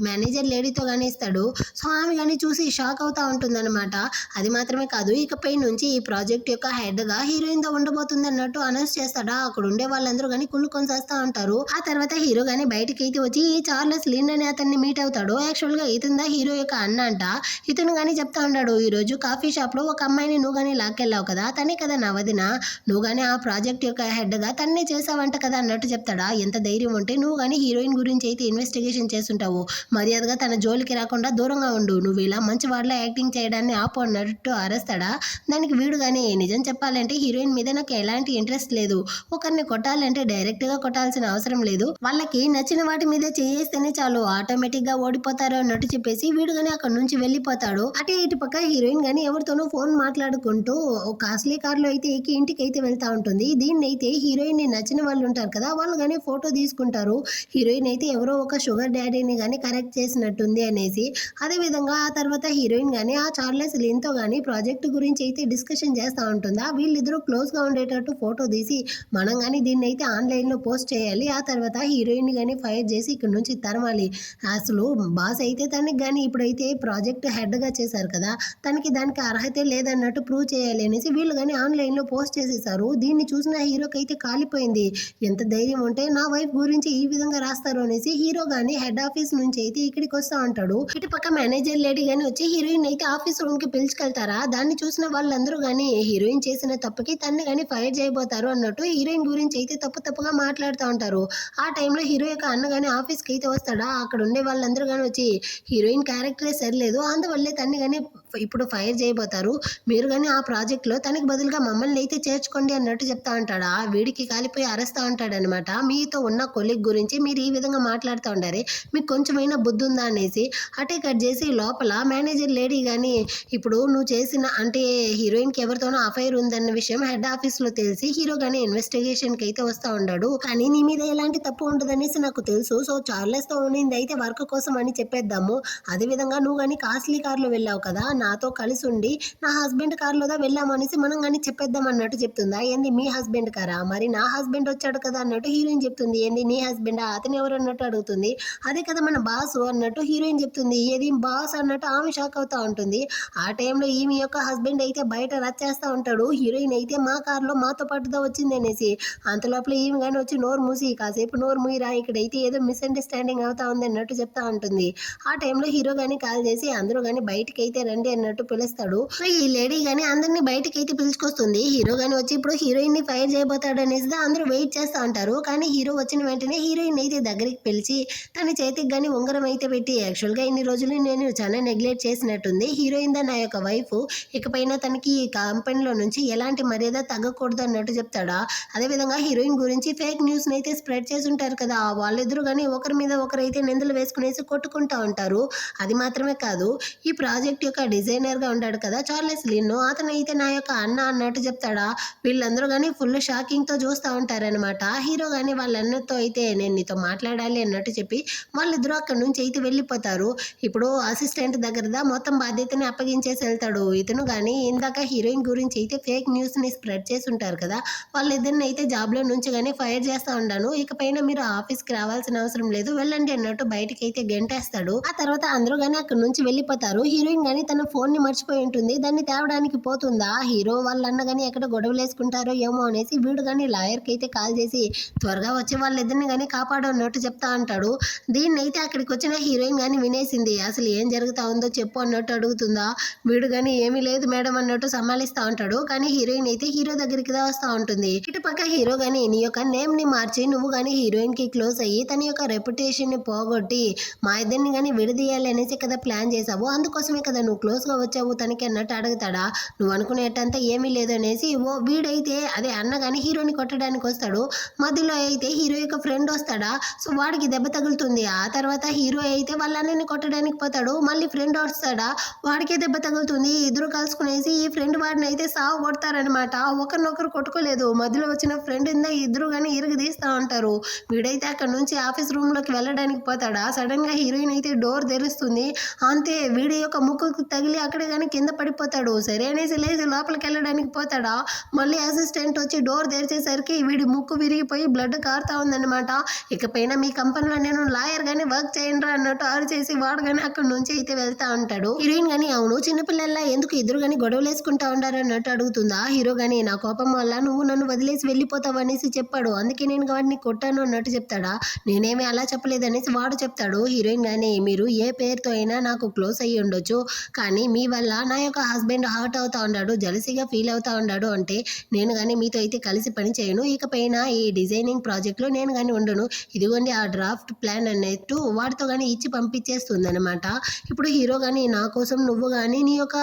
మేనేజర్ లేడీతో కానీ ఇస్తాడు. సో ఆమె కానీ చూసి షాక్ అవుతా ఉంటుందన్నమాట. అది మాత్రమే కాదు, ఇకపై నుంచి ఈ ప్రాజెక్ట్ యొక్క హెడ్గా హీరోయిన్తో ఉండబోతుంది అన్నట్టు అనౌన్స్ చేస్తాడా. అక్కడ ఉండే వాళ్ళందరూ కానీ కుళ్ళుకొని చేస్తూ ఉంటారు. ఆ తర్వాత హీరో కానీ బయటకి అయితే వచ్చి ఈ చార్లెస్ లిన్ అనే అతన్ని మీట్ అవుతాడు. యాక్చువల్గా ఇతను హీరో యొక్క అన్న అంట. ఇతను కానీ చెప్తా ఉంటాడు, ఈరోజు కాఫీ షాప్లో ఒక అమ్మాయిని నువ్వు కానీ లాక్కెళ్ళావు కదా, తనే కదా నా వదిన, నువ్వు కానీ ఆ ప్రాజెక్ట్ యొక్క హెడ్గా తన్నే చేసావంట కదా అన్నట్టు చెప్తాడా. ఎంత ధైర్యం ఉంటే నువ్వు కానీ హీరోయిన్ గురించి అయితే ఇన్వెస్టిగేషన్ చేస్తుంటావు, మర్యాదగా తన జోలికి రాకుండా దూరంగా ఉండు, నువ్వు ఇలా మంచి వాడిలో యాక్టింగ్ చేయడాన్ని ఆపు అన్నట్టు అరేస్తాడా. దానికి వీడు కానీ నిజం చెప్పాలంటే హీరోయిన్ మీద నాకు ఎలాంటి ఇంట్రెస్ట్ లేదు, ఒకరిని కొట్టాలంటే డైరెక్ట్గా కొట్టాల్సిన అవసరం లేదు, వాళ్ళకి నచ్చిన వాటి మీద చేస్తేనే చాలు ఆటోమేటిక్గా ఓడిపోతారు అన్నట్టు చెప్పేసి వీడు కానీ అక్కడ నుంచి వెళ్ళిపోతాడు. అటే ఇటు పక్క హీరోయిన్ కానీ ఎవరితోనో ఫోన్ మాట్లాడుకుంటూ కాస్ట్లీ కార్లో అయితే ఎక్కి ఇంటికి అయితే వెళ్తా ఉంటుంది. దీన్ని అయితే హీరోయిన్ ని నచ్చిన వాళ్ళు ఉంటారు కదా, వాళ్ళు కానీ ఫోటో తీసుకుంటారు. హీరోయిన్ అయితే ఎవరో ఒక షుగర్ డాడీని కానీ కరెక్ట్ చేసినట్టుంది అనేసి. అదేవిధంగా ఆ తర్వాత హీరోయిన్ కానీ ఆ చార్లెస్ లిన్తో కానీ ప్రాజెక్ట్ గురించి అయితే డిస్కషన్ చేస్తూ ఉంటుందా. వీళ్ళిద్దరూ క్లోజ్గా ఉండేటట్టు ఫోటో తీసి మనం కానీ దీన్ని అయితే ఆన్లైన్లో పోస్ట్ చేయాలి. ఆ తర్వాత హీరోయిన్ కానీ ఫైర్ చేసి ఇక్కడ నుంచి తరమాలి. అసలు బాస్ అయితే తనకి కానీ ఇప్పుడైతే ప్రాజెక్ట్ హెడ్గా చేశారు కదా, తనకి దానికి అర్హతే లేదన్నట్టు ప్రూవ్ చేయాలి అనేసి వీళ్ళు కానీ ఆన్లైన్లో పోస్ట్ చేసేసారు. దీన్ని చూసిన హీరోకి అయితే కాలిపోయింది. ఎంత ధైర్యం ఉంటే నా వైఫ్ గురించి ఈ విధంగా రాస్తారు అనేసి హీరో కానీ హెడ్ ఆఫీస్ నుంచి అయితే ఇక్కడికి వస్తూ ఉంటాడు. ఇటు పక్క మేనేజర్ లేడీ కానీ వచ్చి హీరోయిన్ అయితే ఆఫీస్ రూమ్కి పిలుచుకెళ్తారా. దాన్ని చూసిన వాళ్ళందరూ కానీ హీరోయిన్ చేసిన తప్పుకి తన్ని కానీ ఫైర్ చేయబోతారు అన్నట్టు హీరోయిన్ గురించి అయితే తప్పుగా మాట్లాడుతూ ఉంటారు. ఆ టైంలో హీరో యొక్క అన్న కానీ ఆఫీస్కి అయితే వస్తాడా. అక్కడ ఉండే వాళ్ళందరూ కానీ వచ్చి హీరోయిన్ క్యారెక్టరే సరిలేదు, అందువల్లే తన్ని కానీ ఇప్పుడు ఫైర్ చేయబోతారు, మీరు కానీ ఆ ప్రాజెక్ట్లో తనకి బదులుగా మమ్మల్ని అయితే చేర్చుకోండి అన్నట్టు చెప్తా ఉంటాడా. వీడికి కాలిపోయి అరుస్తూ ఉంటాడనమాట. మీతో ఉన్న కొలీగ్ గురించి మీరు ఈ విధంగా మాట్లాడుతూ ఉండారే, మీకు కొంచెమైనా బుద్ధి ఉందా అనేసి. అటే కట్ చేసి లోపల మేనేజర్ లేడీ కానీ ఇప్పుడు నువ్వు చేసిన అంటే హీరోయిన్కి ఎవరితోనో అఫైర్ ఉందన్న విషయం హెడ్ ఆఫీస్లో తెలిసి హీరో కానీ ఇన్వెస్టిగేషన్కి అయితే వస్తూ ఉన్నాడు. కానీ నీ మీద ఎలాంటి తప్పు ఉండదనేసి నాకు తెలుసు, సో చార్లెస్తో ఉండింది అయితే వర్క్ కోసం అని చెప్పేద్దాము. అదేవిధంగా నువ్వు కానీ కాస్ట్లీ కార్లో వెళ్ళావు కదా, నాతో కలిసి ఉండి నా హస్బెండ్ కార్లోదా వెళ్ళాము అనేసి మనం కానీ చెప్పేద్దాం అన్నట్టు చెప్తుందా. ఏంది మీ హస్బెండ్ కారా, మరి నా హస్బెండ్ వచ్చాడు కదా అన్నట్టు హీరోయిన్ చెప్తుంది. ఏంది నీ హస్బెండా, అతను ఎవరు అన్నట్టు అడుగుతుంది. అదే కదా మన బాసు అన్నట్టు హీరోయిన్ చెప్తుంది. ఏది బాస్ అన్నట్టు ఆమె షాక్ అవుతూ ఉంటుంది. ఆ టైంలో ఈమె యొక్క హస్బెండ్ అయితే బయట రచ్చేస్తూ ఉంటాడు. హీరోయిన్ అయితే మా కార్లో మాతో పాటుదా వచ్చింది అనేసి. అంతలోపల ఈమె కానీ వచ్చి నోరు మూసి కాసేపు నోరు మూయిరా, ఇక్కడైతే ఏదో మిస్అండర్స్టాండింగ్ అవుతా ఉంది అన్నట్టు చెప్తా ఉంటుంది. ఆ టైంలో హీరో కానీ కాల్ చేసి అందరూ కానీ బయటకి అయితే రండి అన్నట్టు పిలుస్తాడు. ఈ లేడీ కానీ అందరినీ బయటకి అయితే పిలుచుకొస్తుంది. హీరో కానీ వచ్చి ఇప్పుడు హీరోయిన్ ని ఫైర్ చేయబోతాడు అనేసి అందరూ వెయిట్ చేస్తూ ఉంటారు. కానీ హీరో వచ్చిన వెంటనే హీరోయిన్ అయితే దగ్గరికి పిలిచి తన చేతికి కానీ ఉంగరం అయితే పెట్టి, యాక్చువల్గా ఇన్ని రోజులు నేను చాలా నెగ్లెక్ట్ చేసినట్టుంది, హీరోయిన్ దా నా యొక్క వైఫ్, ఇకపైన తనకి ఈ కంపెనీలో నుంచి ఎలాంటి మర్యాద తగ్గకూడదు అన్నట్టు చెప్తాడా. అదేవిధంగా హీరోయిన్ గురించి ఫేక్ న్యూస్ అయితే స్ప్రెడ్ చేసి ఉంటారు కదా, వాళ్ళిద్దరూ కానీ ఒకరి మీద ఒకరైతే నిందలు వేసుకునేసి కొట్టుకుంటూ ఉంటారు. అది మాత్రమే కాదు, ఈ ప్రాజెక్ట్ యొక్క డిజైనర్గా ఉంటాడు కదా చార్లెస్ లిన్, అతను అయితే నా యొక్క అన్న అన్నట్టు చెప్తాడా. వీళ్ళందరూ కానీ ఫుల్ షాకింగ్తో చూస్తూ ఉంటారనమాట. హీరో కానీ వాళ్ళన్నతో అయితే నేను నీతో మాట్లాడాలి అన్నట్టు చెప్పి వాళ్ళిద్దరూ అక్కడ నుంచి అయితే వెళ్ళిపోతారు. ఇప్పుడు అసిస్టెంట్ దగ్గరదా మొత్తం బాధ్యతని అప్పగించేసి వెళ్తాడు. ఇతను కానీ ఇందాక హీరోయిన్ గురించి అయితే ఫేక్ న్యూస్ని స్ప్రెడ్ చేసి ఉంటారు కదా, వాళ్ళిద్దరిని అయితే జాబ్లో నుంచి కానీ ఫైర్ చేస్తూ ఉంటాను, ఇకపైన మీరు ఆఫీస్కి రావాల్సిన అవసరం లేదు, వెళ్ళండి అన్నట్టు బయటకి అయితే గెంటేస్తాడు. ఆ తర్వాత అందరూ కానీ అక్కడ నుంచి వెళ్ళిపోతారు. హీరోయిన్ కానీ తన ఫోన్ని మర్చిపోయి ఉంటుంది, దాన్ని తేవడానికి పోతుందా. హీరో వాళ్ళ అన్న కానీ ఎక్కడ గొడవలు వేసుకుంటారో ఏమో అనేసి వీడు కానీ లాయర్కి అయితే కాల్ చేసి త్వరగా వచ్చి వాళ్ళిద్దరిని కానీ కాపాడన్నట్టు చెప్తా అంటాడు. దీన్ని అయితే అక్కడికి వచ్చిన హీరోయిన్ కానీ వినేసింది. అసలు ఏం జరుగుతా ఉందో చెప్పు అన్నట్టు అడుగుతుందా. వీడు కానీ ఏమీ లేదు మేడం అన్నట్టు సమాలిస్తా ఉంటాడు. కానీ హీరోయిన్ అయితే హీరో దగ్గరికి వస్తూ ఉంటుంది. ఇటుపక్క హీరో కానీ నీ యొక్క నేమ్ ని మార్చి నువ్వు కానీ హీరోయిన్ కి క్లోజ్ అయ్యి తన యొక్క రెప్యుటేషన్ ని పోగొట్టి మా ఇద్దరిని కానీ విడదీయాలి అనేసి కదా ప్లాన్ చేసావు, అందుకోసమే కదా నువ్వు క్లోజ్ గా వచ్చావు తనకి అన్నట్టు అడుగుతాడా. నువ్వు అనుకునేటంతా ఏమీ లేదు అనేసి వీడైతే అదే అన్న కానీ హీరోని కొట్టడానికి వస్తాడు. మధ్యలో అయితే హీరో యొక్క ఫ్రెండ్ వస్తాడా. సో వాడికి దెబ్బ తగులుతుంది. ఆ తర్వాత హీరో అయితే వాళ్ళ అన్నని కొట్టడానికి పోతాడు. మళ్ళీ ఫ్రెండ్ వస్తాడా, వాడికే దెబ్బ తగులుతుంది. ఇద్దరు కలుసుకునేసి ఈ ఫ్రెండ్ వాడిని అయితే సాగు కొడతారనమాట. ఒకరినొకరు కొట్టుకోలేదు. మధ్యలో వచ్చిన ఫ్రెండ్ ఇద్దరు కానీ ఇరగదీస్తా ఉంటారు. వీడైతే అక్కడ నుంచి ఆఫీస్ రూమ్ లోకి వెళ్ళడానికి పోతాడా. సడన్ గా హీరోయిన్ అయితే డోర్ తెరుస్తుంది. అంతే వీడి యొక్క ముక్కుకు తగిలి అక్కడే కానీ కింద పడిపోతాడు. సరే అనేసి లేచి లోపలికి వెళ్ళడానికి పోతాడా. మళ్ళీ అసిస్టెంట్ వచ్చి డోర్ తెరిచేసరికి వీడి ముక్కు విరిగిపోయి బ్లడ్ కారుతా ఉందన్నమాట. ఇకపైన మీ కంపెనీలో నేను లాయర్ గానీ వర్క్ చేయండి అన్నట్టు ఆరు చేసి వాడు కానీ అక్కడ నుంచి అయితే వెళ్తా ఉంటాడు. హీరోయిన్ గానీ అవును చిన్నపిల్లల్లా ఎందుకు ఇద్దరు కానీ గొడవలు వేసుకుంటా ఉండారు అన్నట్టు అడుగుతుందా. హీరో గానీ నా కోపం వల్ల నువ్వు నన్ను వదిలేసి వెళ్ళిపోతావు అనేసి చెప్పాడు, అందుకే నేను వాడిని కొట్టాను అన్నట్టు చెప్తాడా. నేనేమీ అలా చెప్పలేదు అనేసి వాడు చెప్తాడు. హీరోయిన్ గానీ మీరు ఏ పేరుతో అయినా నాకు క్లోజ్ అయ్యి ఉండొచ్చు, కానీ మీ వల్ల నా యొక్క హస్బెండ్ హర్ట్ అవుతా ఉన్నాడు, జలసీగా ఫీల్ అవుతా ఉన్నాడు అంటే నేను కానీ మీతో అయితే కలిసి పని చేయను. ఇకపైన ఈ డిజైనింగ్ ప్రాజెక్ట్లో నేను కానీ ఉండను. ఇదిగోండి ఆ డ్రాఫ్ట్ ప్లాన్ అన్నట్టు వాడితో కానీ ఇచ్చి పంపించేస్తుంది అనమాట. ఇప్పుడు హీరో కానీ నా కోసం నువ్వు కానీ నీ యొక్క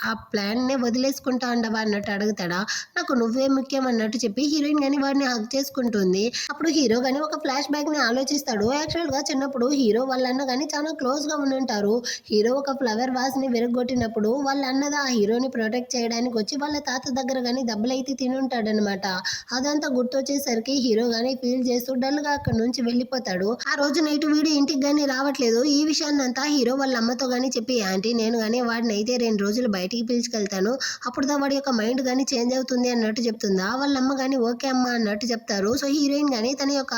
ఆ ప్లాన్నే వదిలేసుకుంటా ఉండవా అన్నట్టు అడుగుతాడా. నాకు నువ్వే ముఖ్యం అన్నట్టు చెప్పి హీరోయిన్ కానీ వాడిని హగ్ చేసుకుంటుంది. అప్పుడు హీరో కానీ ఒక ఫ్లాష్ బ్యాక్ ని ఆలోచిస్తాడు. యాక్చువల్గా చిన్నప్పుడు హీరో వాళ్ళ అన్న కానీ చాలా క్లోజ్ గా ఉండుంటారు. హీరో ఒక ఫ్లవర్ వాస్ ని విరగొట్టినప్పుడు వాళ్ళ అన్నదా ఆ హీరోని ప్రొటెక్ట్ చేయడానికి వచ్చి వాళ్ళ తాత దగ్గర కానీ దెబ్బలైతే తినుంటాడనమాట. అదంతా గుర్తొచ్చేసరికి హీరో కానీ ఫీల్ చేస్తూ డల్ గా అక్కడ నుంచి వెళ్ళిపోతాడు. ఆ రోజు నైట్ వీడు ఇంటికి కానీ రావట్లేదు. ఈ విషయాన్ని అంతా హీరో వాళ్ళ అమ్మతో కానీ చెప్పి ఆంటీ నేను కానీ వాడిని అయితే 2 రోజులు బయటికి పిలుచుకెళ్తాను, అప్పుడుదా వాడి యొక్క మైండ్ కానీ చేంజ్ అవుతుంది అన్నట్టు చెప్తుందా. వాళ్ళ అమ్మ కానీ ఓకే అమ్మ అన్నట్టు చెప్తారు. సో హీరోయిన్ కానీ తన యొక్క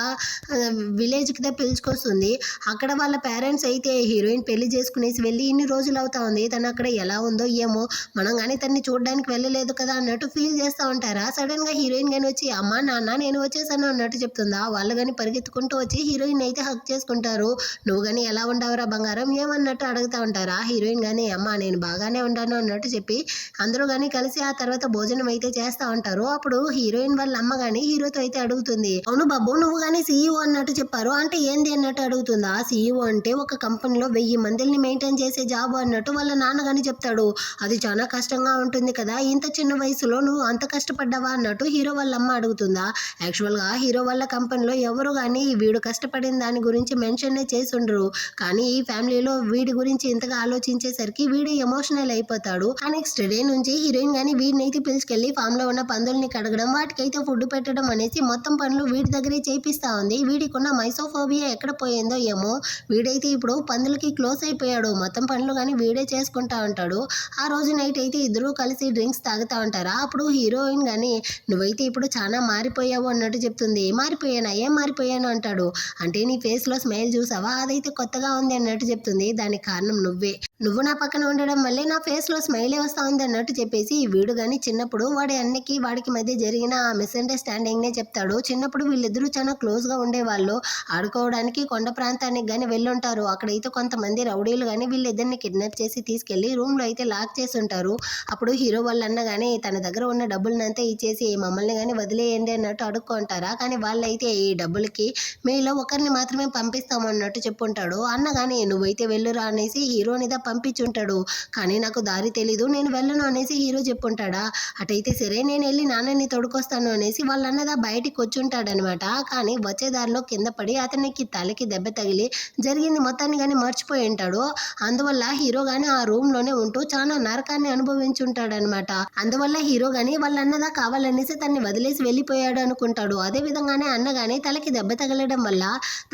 విలేజ్ కి పిలుచుకొస్తుంది. అక్కడ వాళ్ళ పేరెంట్స్ అయితే హీరోయిన్ పెళ్లి చేసుకునేసి వెళ్ళి ఇన్ని రోజులు అవుతా ఉంది, తను అక్కడ ఎలా ఉందో ఏమో, మనం కానీ తన్ని చూడడానికి వెళ్ళలేదు కదా అన్నట్టు ఫీల్ చేస్తూ ఉంటారా. సడన్ గా హీరోయిన్ కానీ వచ్చి అమ్మ నాన్న నేను వచ్చేసాను అన్నట్టు చెప్తుందా. వాళ్ళు కానీ పరిగెత్తుకుంటూ వచ్చి హీరోయిన్ అయితే హక్ చేసుకుంటారు. నువ్వు కానీ ఎలా ఉండవురా బంగారం ఏమన్నట్టు అడుగుతా ఉంటారా. హీరోయిన్ కానీ అమ్మ నేను బాగానే ఉంటాను అన్నట్టు చెప్పి అందరూ కానీ కలిసి ఆ తర్వాత భోజనం అయితే చేస్తా ఉంటారు. అప్పుడు హీరోయిన్ వాళ్ళ అమ్మ కానీ హీరోతో అయితే అడుగుతుంది, అవును బాబు నువ్వు కానీ సీఈఓ అన్నట్టు చెప్పారు అంటే ఏంది అన్నట్టు అడుగుతుందా. సీఈఓ అంటే ఒక కంపెనీలో 1000 మందిని మెయింటైన్ చేసే జాబ్ అన్నట్టు వాళ్ళ నాన్న కానీ చెప్తాడు. అది చాలా కష్టంగా ఉంటుంది కదా, ఇంత చిన్న వయసులో నువ్వు అంత కష్టపడ్డావా అన్నట్టు హీరో వాళ్ళ అమ్మ అడుగుతుందా. యాక్చువల్గా హీరో వాళ్ళ కంపెనీలో ఎవరు కానీ వీడు కష్టపడిన దాని గురించి మెన్షన్ చేసి ఉండరు, కానీ ఈ ఫ్యామిలీలో వీడి గురించి ఇంతగా ఆలోచించేసరికి వీడు ఎమోషనల్ అయిపోతాడు. ఆ నెక్స్ట్ డే నుంచి హీరోయిన్ కానీ వీడిని అయితే పిలుచుకెళ్లి ఫామ్ లో ఉన్న పందుల్ని కడగడం వాటికైతే ఫుడ్ పెట్టడం అనేసి మొత్తం పనులు వీడి దగ్గరే చేపిస్తా ఉంది. వీడికున్న మైసోఫోబియా ఎక్కడ పోయిందో ఏమో, వీడైతే ఇప్పుడు పందులకి క్లోజ్ అయిపోయాడు. మొత్తం పనులు కానీ వీడే చేసుకుంటా ఉంటాడు. ఆ రోజు నైట్ అయితే ఇద్దరు కలిసి డ్రింక్స్ తాగుతా ఉంటారా. అప్పుడు హీరోయిన్ కానీ నువ్వైతే ఇప్పుడు చాలా మారిపోయావు అన్నట్టు చెప్తుంది. మారిపోయానా ఏం మారిపోయాను అంటాడు. అంటే నీ ఫేస్ లో స్మైల్ చూసావా అదైతే కొత్తగా ఉంది అన్నట్టు చెప్తుంది. దానికి కారణం నువ్వు నా పక్కన ఉండడం వల్లే నా ఫేస్ లో స్మైలే వస్తా ఉంది అన్నట్టు చెప్పేసి వీడు కానీ చిన్నప్పుడు వాడికి మధ్య జరిగిన మిస్అండర్స్టాండింగ్ నే చెప్తాడు. చిన్నప్పుడు వీళ్ళిద్దరూ చాలా క్లోజ్ గా ఉండేవాళ్ళు. ఆడుకోవడానికి కొండ ప్రాంతానికి కానీ వెళ్ళుంటారు. అక్కడైతే కొంతమంది రౌడీలు కానీ వీళ్ళిద్దరిని కిడ్నాప్ చేసి తీసుకెళ్లి రూమ్ లో అయితే లాక్ చేసి ఉంటారు. అప్పుడు హీరో వాళ్ళ అన్న కానీ తన దగ్గర ఉన్న డబ్బులనంతా ఇచ్చేసి మమ్మల్ని కానీ వదిలేయండి అన్నట్టు అడుక్కుంటారా. కానీ వాళ్ళైతే ఈ డబ్బులకి మీలో ఒకరిని మాత్రమే పంపిస్తాము అన్నట్టు చెప్పుంటాడు. అన్న కానీ నువ్వైతే వెళ్ళురా అనేసి హీరోనిదా పంపించుంటాడు. కానీ నాకు దారి తెలీదు నేను వెళ్ళను అనేసి హీరో చెప్పుంటాడా. అటైతే సరే నేను వెళ్ళి నాన్నని తొడుకొస్తాను అనేసి వాళ్ళ అన్నదా బయటికి వచ్చుంటాడనమాట. కానీ వచ్చే దారిలో కింద పడి అతనికి తలకి దెబ్బ తగిలి జరిగింది మొత్తాన్ని కానీ మర్చిపోయి ఉంటాడు. అందువల్ల హీరో గాని ఆ రూమ్ లోనే ఉంటూ చాలా నరకాన్ని అనుభవించుంటాడనమాట. అందువల్ల హీరో గాని వాళ్ళ అన్నదా కావాలనేసి తన్ని వదిలేసి వెళ్ళిపోయాడు అనుకుంటాడు. అదే విధంగానే అన్న గాని తలకి దెబ్బ తగలడం వల్ల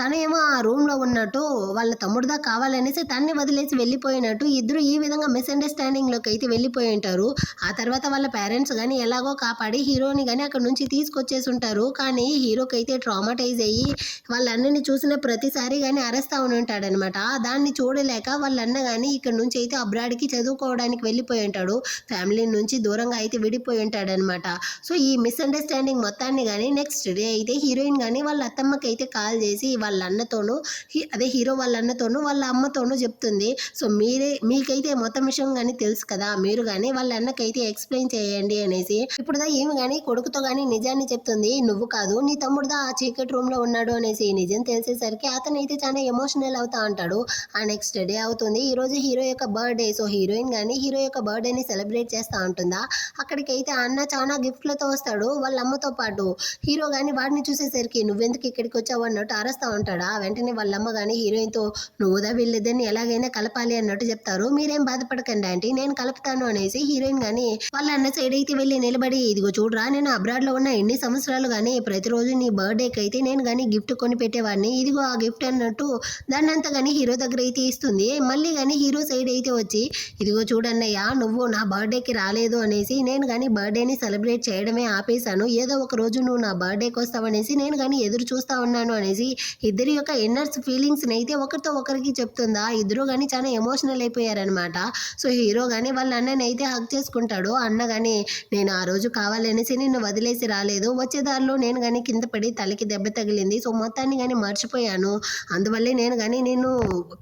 తను ఏమో ఆ రూమ్ లో ఉన్నట్టు వాళ్ళ తమ్ముడుదా కావాలనేసి తన్ని వదిలేసి వెళ్ళిపోయినట్టు అన్నట్టు ఇద్దరు ఈ విధంగా మిస్అండర్స్టాండింగ్లోకి అయితే వెళ్ళిపోయి ఉంటారు. ఆ తర్వాత వాళ్ళ పేరెంట్స్ కానీ ఎలాగో కాపాడి హీరోని కానీ అక్కడ నుంచి తీసుకొచ్చేసి ఉంటారు. కానీ హీరోకి అయితే ట్రామాటైజ్ అయ్యి వాళ్ళ అన్నని చూసిన ప్రతిసారి కానీ అరుస్తా ఉంటాడనమాట. దాన్ని చూడలేక వాళ్ళ అన్న కానీ ఇక్కడ నుంచి అయితే అబ్రాడ్కి చదువుకోవడానికి వెళ్ళిపోయి ఉంటాడు. ఫ్యామిలీ నుంచి దూరంగా అయితే విడిపోయి ఉంటాడనమాట. సో ఈ మిస్అండర్స్టాండింగ్ మొత్తాన్ని కానీ నెక్స్ట్ డే అయితే హీరోయిన్ కానీ వాళ్ళ అత్తమ్మకి అయితే కాల్ చేసి వాళ్ళ అన్నతోనూ అదే హీరో వాళ్ళ అన్నతోనూ వాళ్ళ అమ్మతోనూ చెప్తుంది. సో మీకైతే మొత్తం విషయం కానీ తెలుసు కదా, మీరు కానీ వాళ్ళ అన్నకైతే ఎక్స్ప్లెయిన్ చేయండి అనేసి. ఇప్పుడుదా ఏమి కానీ కొడుకుతో కానీ నిజాన్ని చెప్తుంది. నువ్వు కాదు నీ తమ్ముడుదా ఆ చీకటి రూమ్ లో ఉన్నాడు అనేసి. నిజం తెలిసేసరికి అతను అయితే చాలా ఎమోషనల్ అవుతా ఉంటాడు. ఆ నెక్స్ట్ డే అవుతుంది. ఈ రోజు హీరో యొక్క బర్త్డే. సో హీరోయిన్ కానీ హీరో యొక్క బర్త్డేని సెలబ్రేట్ చేస్తూ ఉంటుందా. అక్కడికైతే అన్న చాలా గిఫ్ట్లతో వస్తాడు వాళ్ళ అమ్మతో పాటు. హీరో కానీ వాడిని చూసేసరికి నువ్వెందుకు ఇక్కడికి వచ్చావు అన్నట్టు అరుస్తూ ఉంటాడా. వెంటనే వాళ్ళ అమ్మ కానీ హీరోయిన్తో నువ్వుదా వీళ్ళిద్దరిని ఎలాగైనా కలపాలి అన్నట్టు చెప్తారు. మీరేం బాధపడకండి ఆంటీ, నేను కలుపుతాను అనేసి హీరోయిన్ కానీ వాళ్ళ అన్న సైడ్ అయితే వెళ్ళి నిలబడి ఇదిగో చూడరా, నేను అబ్రాడ్లో ఉన్న ఎన్ని సంవత్సరాలు కానీ ప్రతిరోజు నీ బర్త్డేకి అయితే నేను కానీ గిఫ్ట్ కొని పెట్టేవాడిని, ఇదిగో ఆ గిఫ్ట్ అన్నట్టు దాన్ని అంతా కానీ హీరో దగ్గర అయితే ఇస్తుంది. మళ్ళీ కానీ హీరో సైడ్ అయితే వచ్చి ఇదిగో చూడన్నయ్య, నువ్వు నా బర్త్డేకి రాలేదు అనేసి నేను కానీ బర్త్డేని సెలబ్రేట్ చేయడమే ఆపేశాను. ఏదో ఒక రోజు నువ్వు నా బర్త్డేకి వస్తావనేసి నేను కానీ ఎదురు చూస్తా ఉన్నాను అనేసి ఇద్దరి యొక్క ఇన్నర్స్ ఫీలింగ్స్ని అయితే ఒకరితో ఒకరికి చెప్తుందా. ఇద్దరు కానీ చాలా ఎమోషనల్ అయిపోయారనమాట. సో హీరో కానీ వాళ్ళ అన్నని అయితే హగ్ చేసుకుంటాడు. అన్న కానీ నేను ఆ రోజు కావాలనేసి నిన్ను వదిలేసి రాలేదు, వచ్చే దారిలో నేను కానీ కింద పడి తలకి దెబ్బ తగిలింది. సో మొత్తాన్ని కానీ మర్చిపోయాను, అందువల్లే నేను కానీ నిన్ను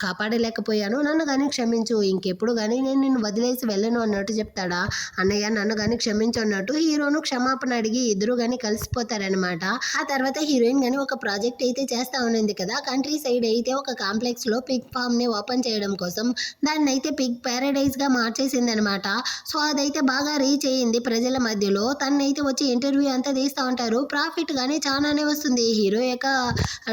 కాపాడలేకపోయాను, నన్ను కానీ క్షమించు, ఇంకెప్పుడు కానీ నేను నిన్ను వదిలేసి వెళ్ళను అన్నట్టు చెప్తాడా. అన్నయ్య నన్ను కానీ క్షమించు అన్నట్టు హీరోను క్షమాపణ అడిగి ఇద్దరు కానీ కలిసిపోతారనమాట. ఆ తర్వాత హీరోయిన్ కానీ ఒక ప్రాజెక్ట్ అయితే చేస్తా ఉన్నింది కదా, కంట్రీ సైడ్ అయితే ఒక కాంప్లెక్స్ లో పిగ్ ఫామ్ ని ఓపెన్ చేయడం కోసం దాన్ని అయితే పిగ్ ప్యారడైజ్ గా మార్చేసింది అనమాట. సో అదైతే బాగా రీచ్ అయ్యింది ప్రజల మధ్యలో. తనైతే వచ్చి ఇంటర్వ్యూ అంతా తీస్తూ ఉంటారు. ప్రాఫిట్ కానీ చాలానే వస్తుంది. హీరో యొక్క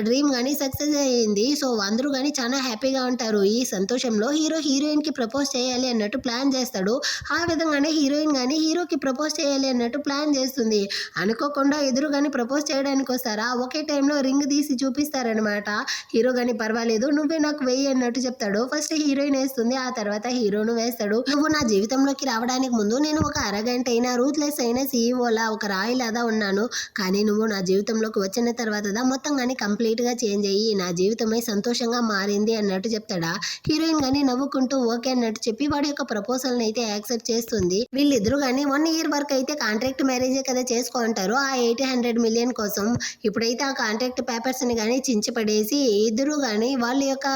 డ్రీమ్ కానీ సక్సెస్ అయ్యింది. సో అందరూ కానీ చాలా హ్యాపీగా ఉంటారు. ఈ సంతోషంలో హీరో హీరోయిన్ కి ప్రపోజ్ చేయాలి అన్నట్టు ప్లాన్ చేస్తాడు. ఆ విధంగానే హీరోయిన్ కానీ హీరోకి ప్రపోజ్ చేయాలి అన్నట్టు ప్లాన్ చేస్తుంది. అనుకోకుండా ఎదురు కానీ ప్రపోజ్ చేయడానికి వస్తారా, ఒకే టైంలో రింగ్ తీసి చూపిస్తారనమాట. హీరో కానీ పర్వాలేదు నువ్వే నాకు వేయి అన్నట్టు చెప్తాడు. ఫస్ట్ హీరోయిన్ వేస్తుంది, ఆ తర్వాత హీరోను వేస్తాడు. నువ్వు నా జీవితంలోకి రావడానికి ముందు నేను ఒక అరగంట అయినా రూత్లెస్ అయినా సీఈఓలా ఒక రాయిలాగా ఉన్నాను, కానీ నువ్వు నా జీవితంలోకి వచ్చిన తర్వాత మొత్తం కానీ కంప్లీట్ గా చేంజ్ అయ్యి నా జీవితమే సంతోషంగా మారింది అన్నట్టు చెప్తాడా. హీరోయిన్ కానీ నవ్వుకుంటూ ఓకే అన్నట్టు చెప్పి వాడి యొక్క ప్రపోజల్ అయితే యాక్సెప్ట్ చేస్తుంది. వీళ్ళిద్దరు కానీ 1 year వరకు అయితే కాంట్రాక్ట్ మ్యారేజే కదా చేసుకుంటారు ఆ 800 million కోసం. ఇప్పుడైతే ఆ కాంట్రాక్ట్ పేపర్స్ ని కానీ చించి పడేసి ఇద్దరు కానీ వాళ్ళ యొక్క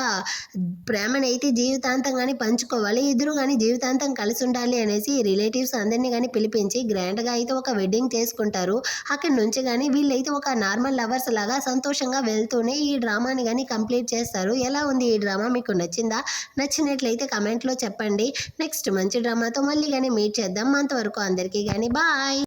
ప్రేమని అయితే జీవితాంతం కానీ పంచుకోవాలి, ఇద్దరు కానీ జీవితాంతం కలిసి ఉండాలి అనేసి రిలేటివ్స్ అందరినీ కానీ పిలిపించి గ్రాండ్ గా అయితే ఒక వెడ్డింగ్ చేసుకుంటారు. అక్కడి నుంచి కానీ వీళ్ళైతే ఒక నార్మల్ లవర్స్ లాగా సంతోషంగా వెళ్తూనే ఈ డ్రామాని కానీ కంప్లీట్ చేస్తారు. ఎలా ఉంది ఈ డ్రామా, మీకు నచ్చిందా? నచ్చినట్లయితే కమెంట్లో చెప్పండి. నెక్స్ట్ మంచి డ్రామాతో మళ్ళీ కానీ మీట్ చేద్దాం. అంతవరకు అందరికీ కానీ బాయ్.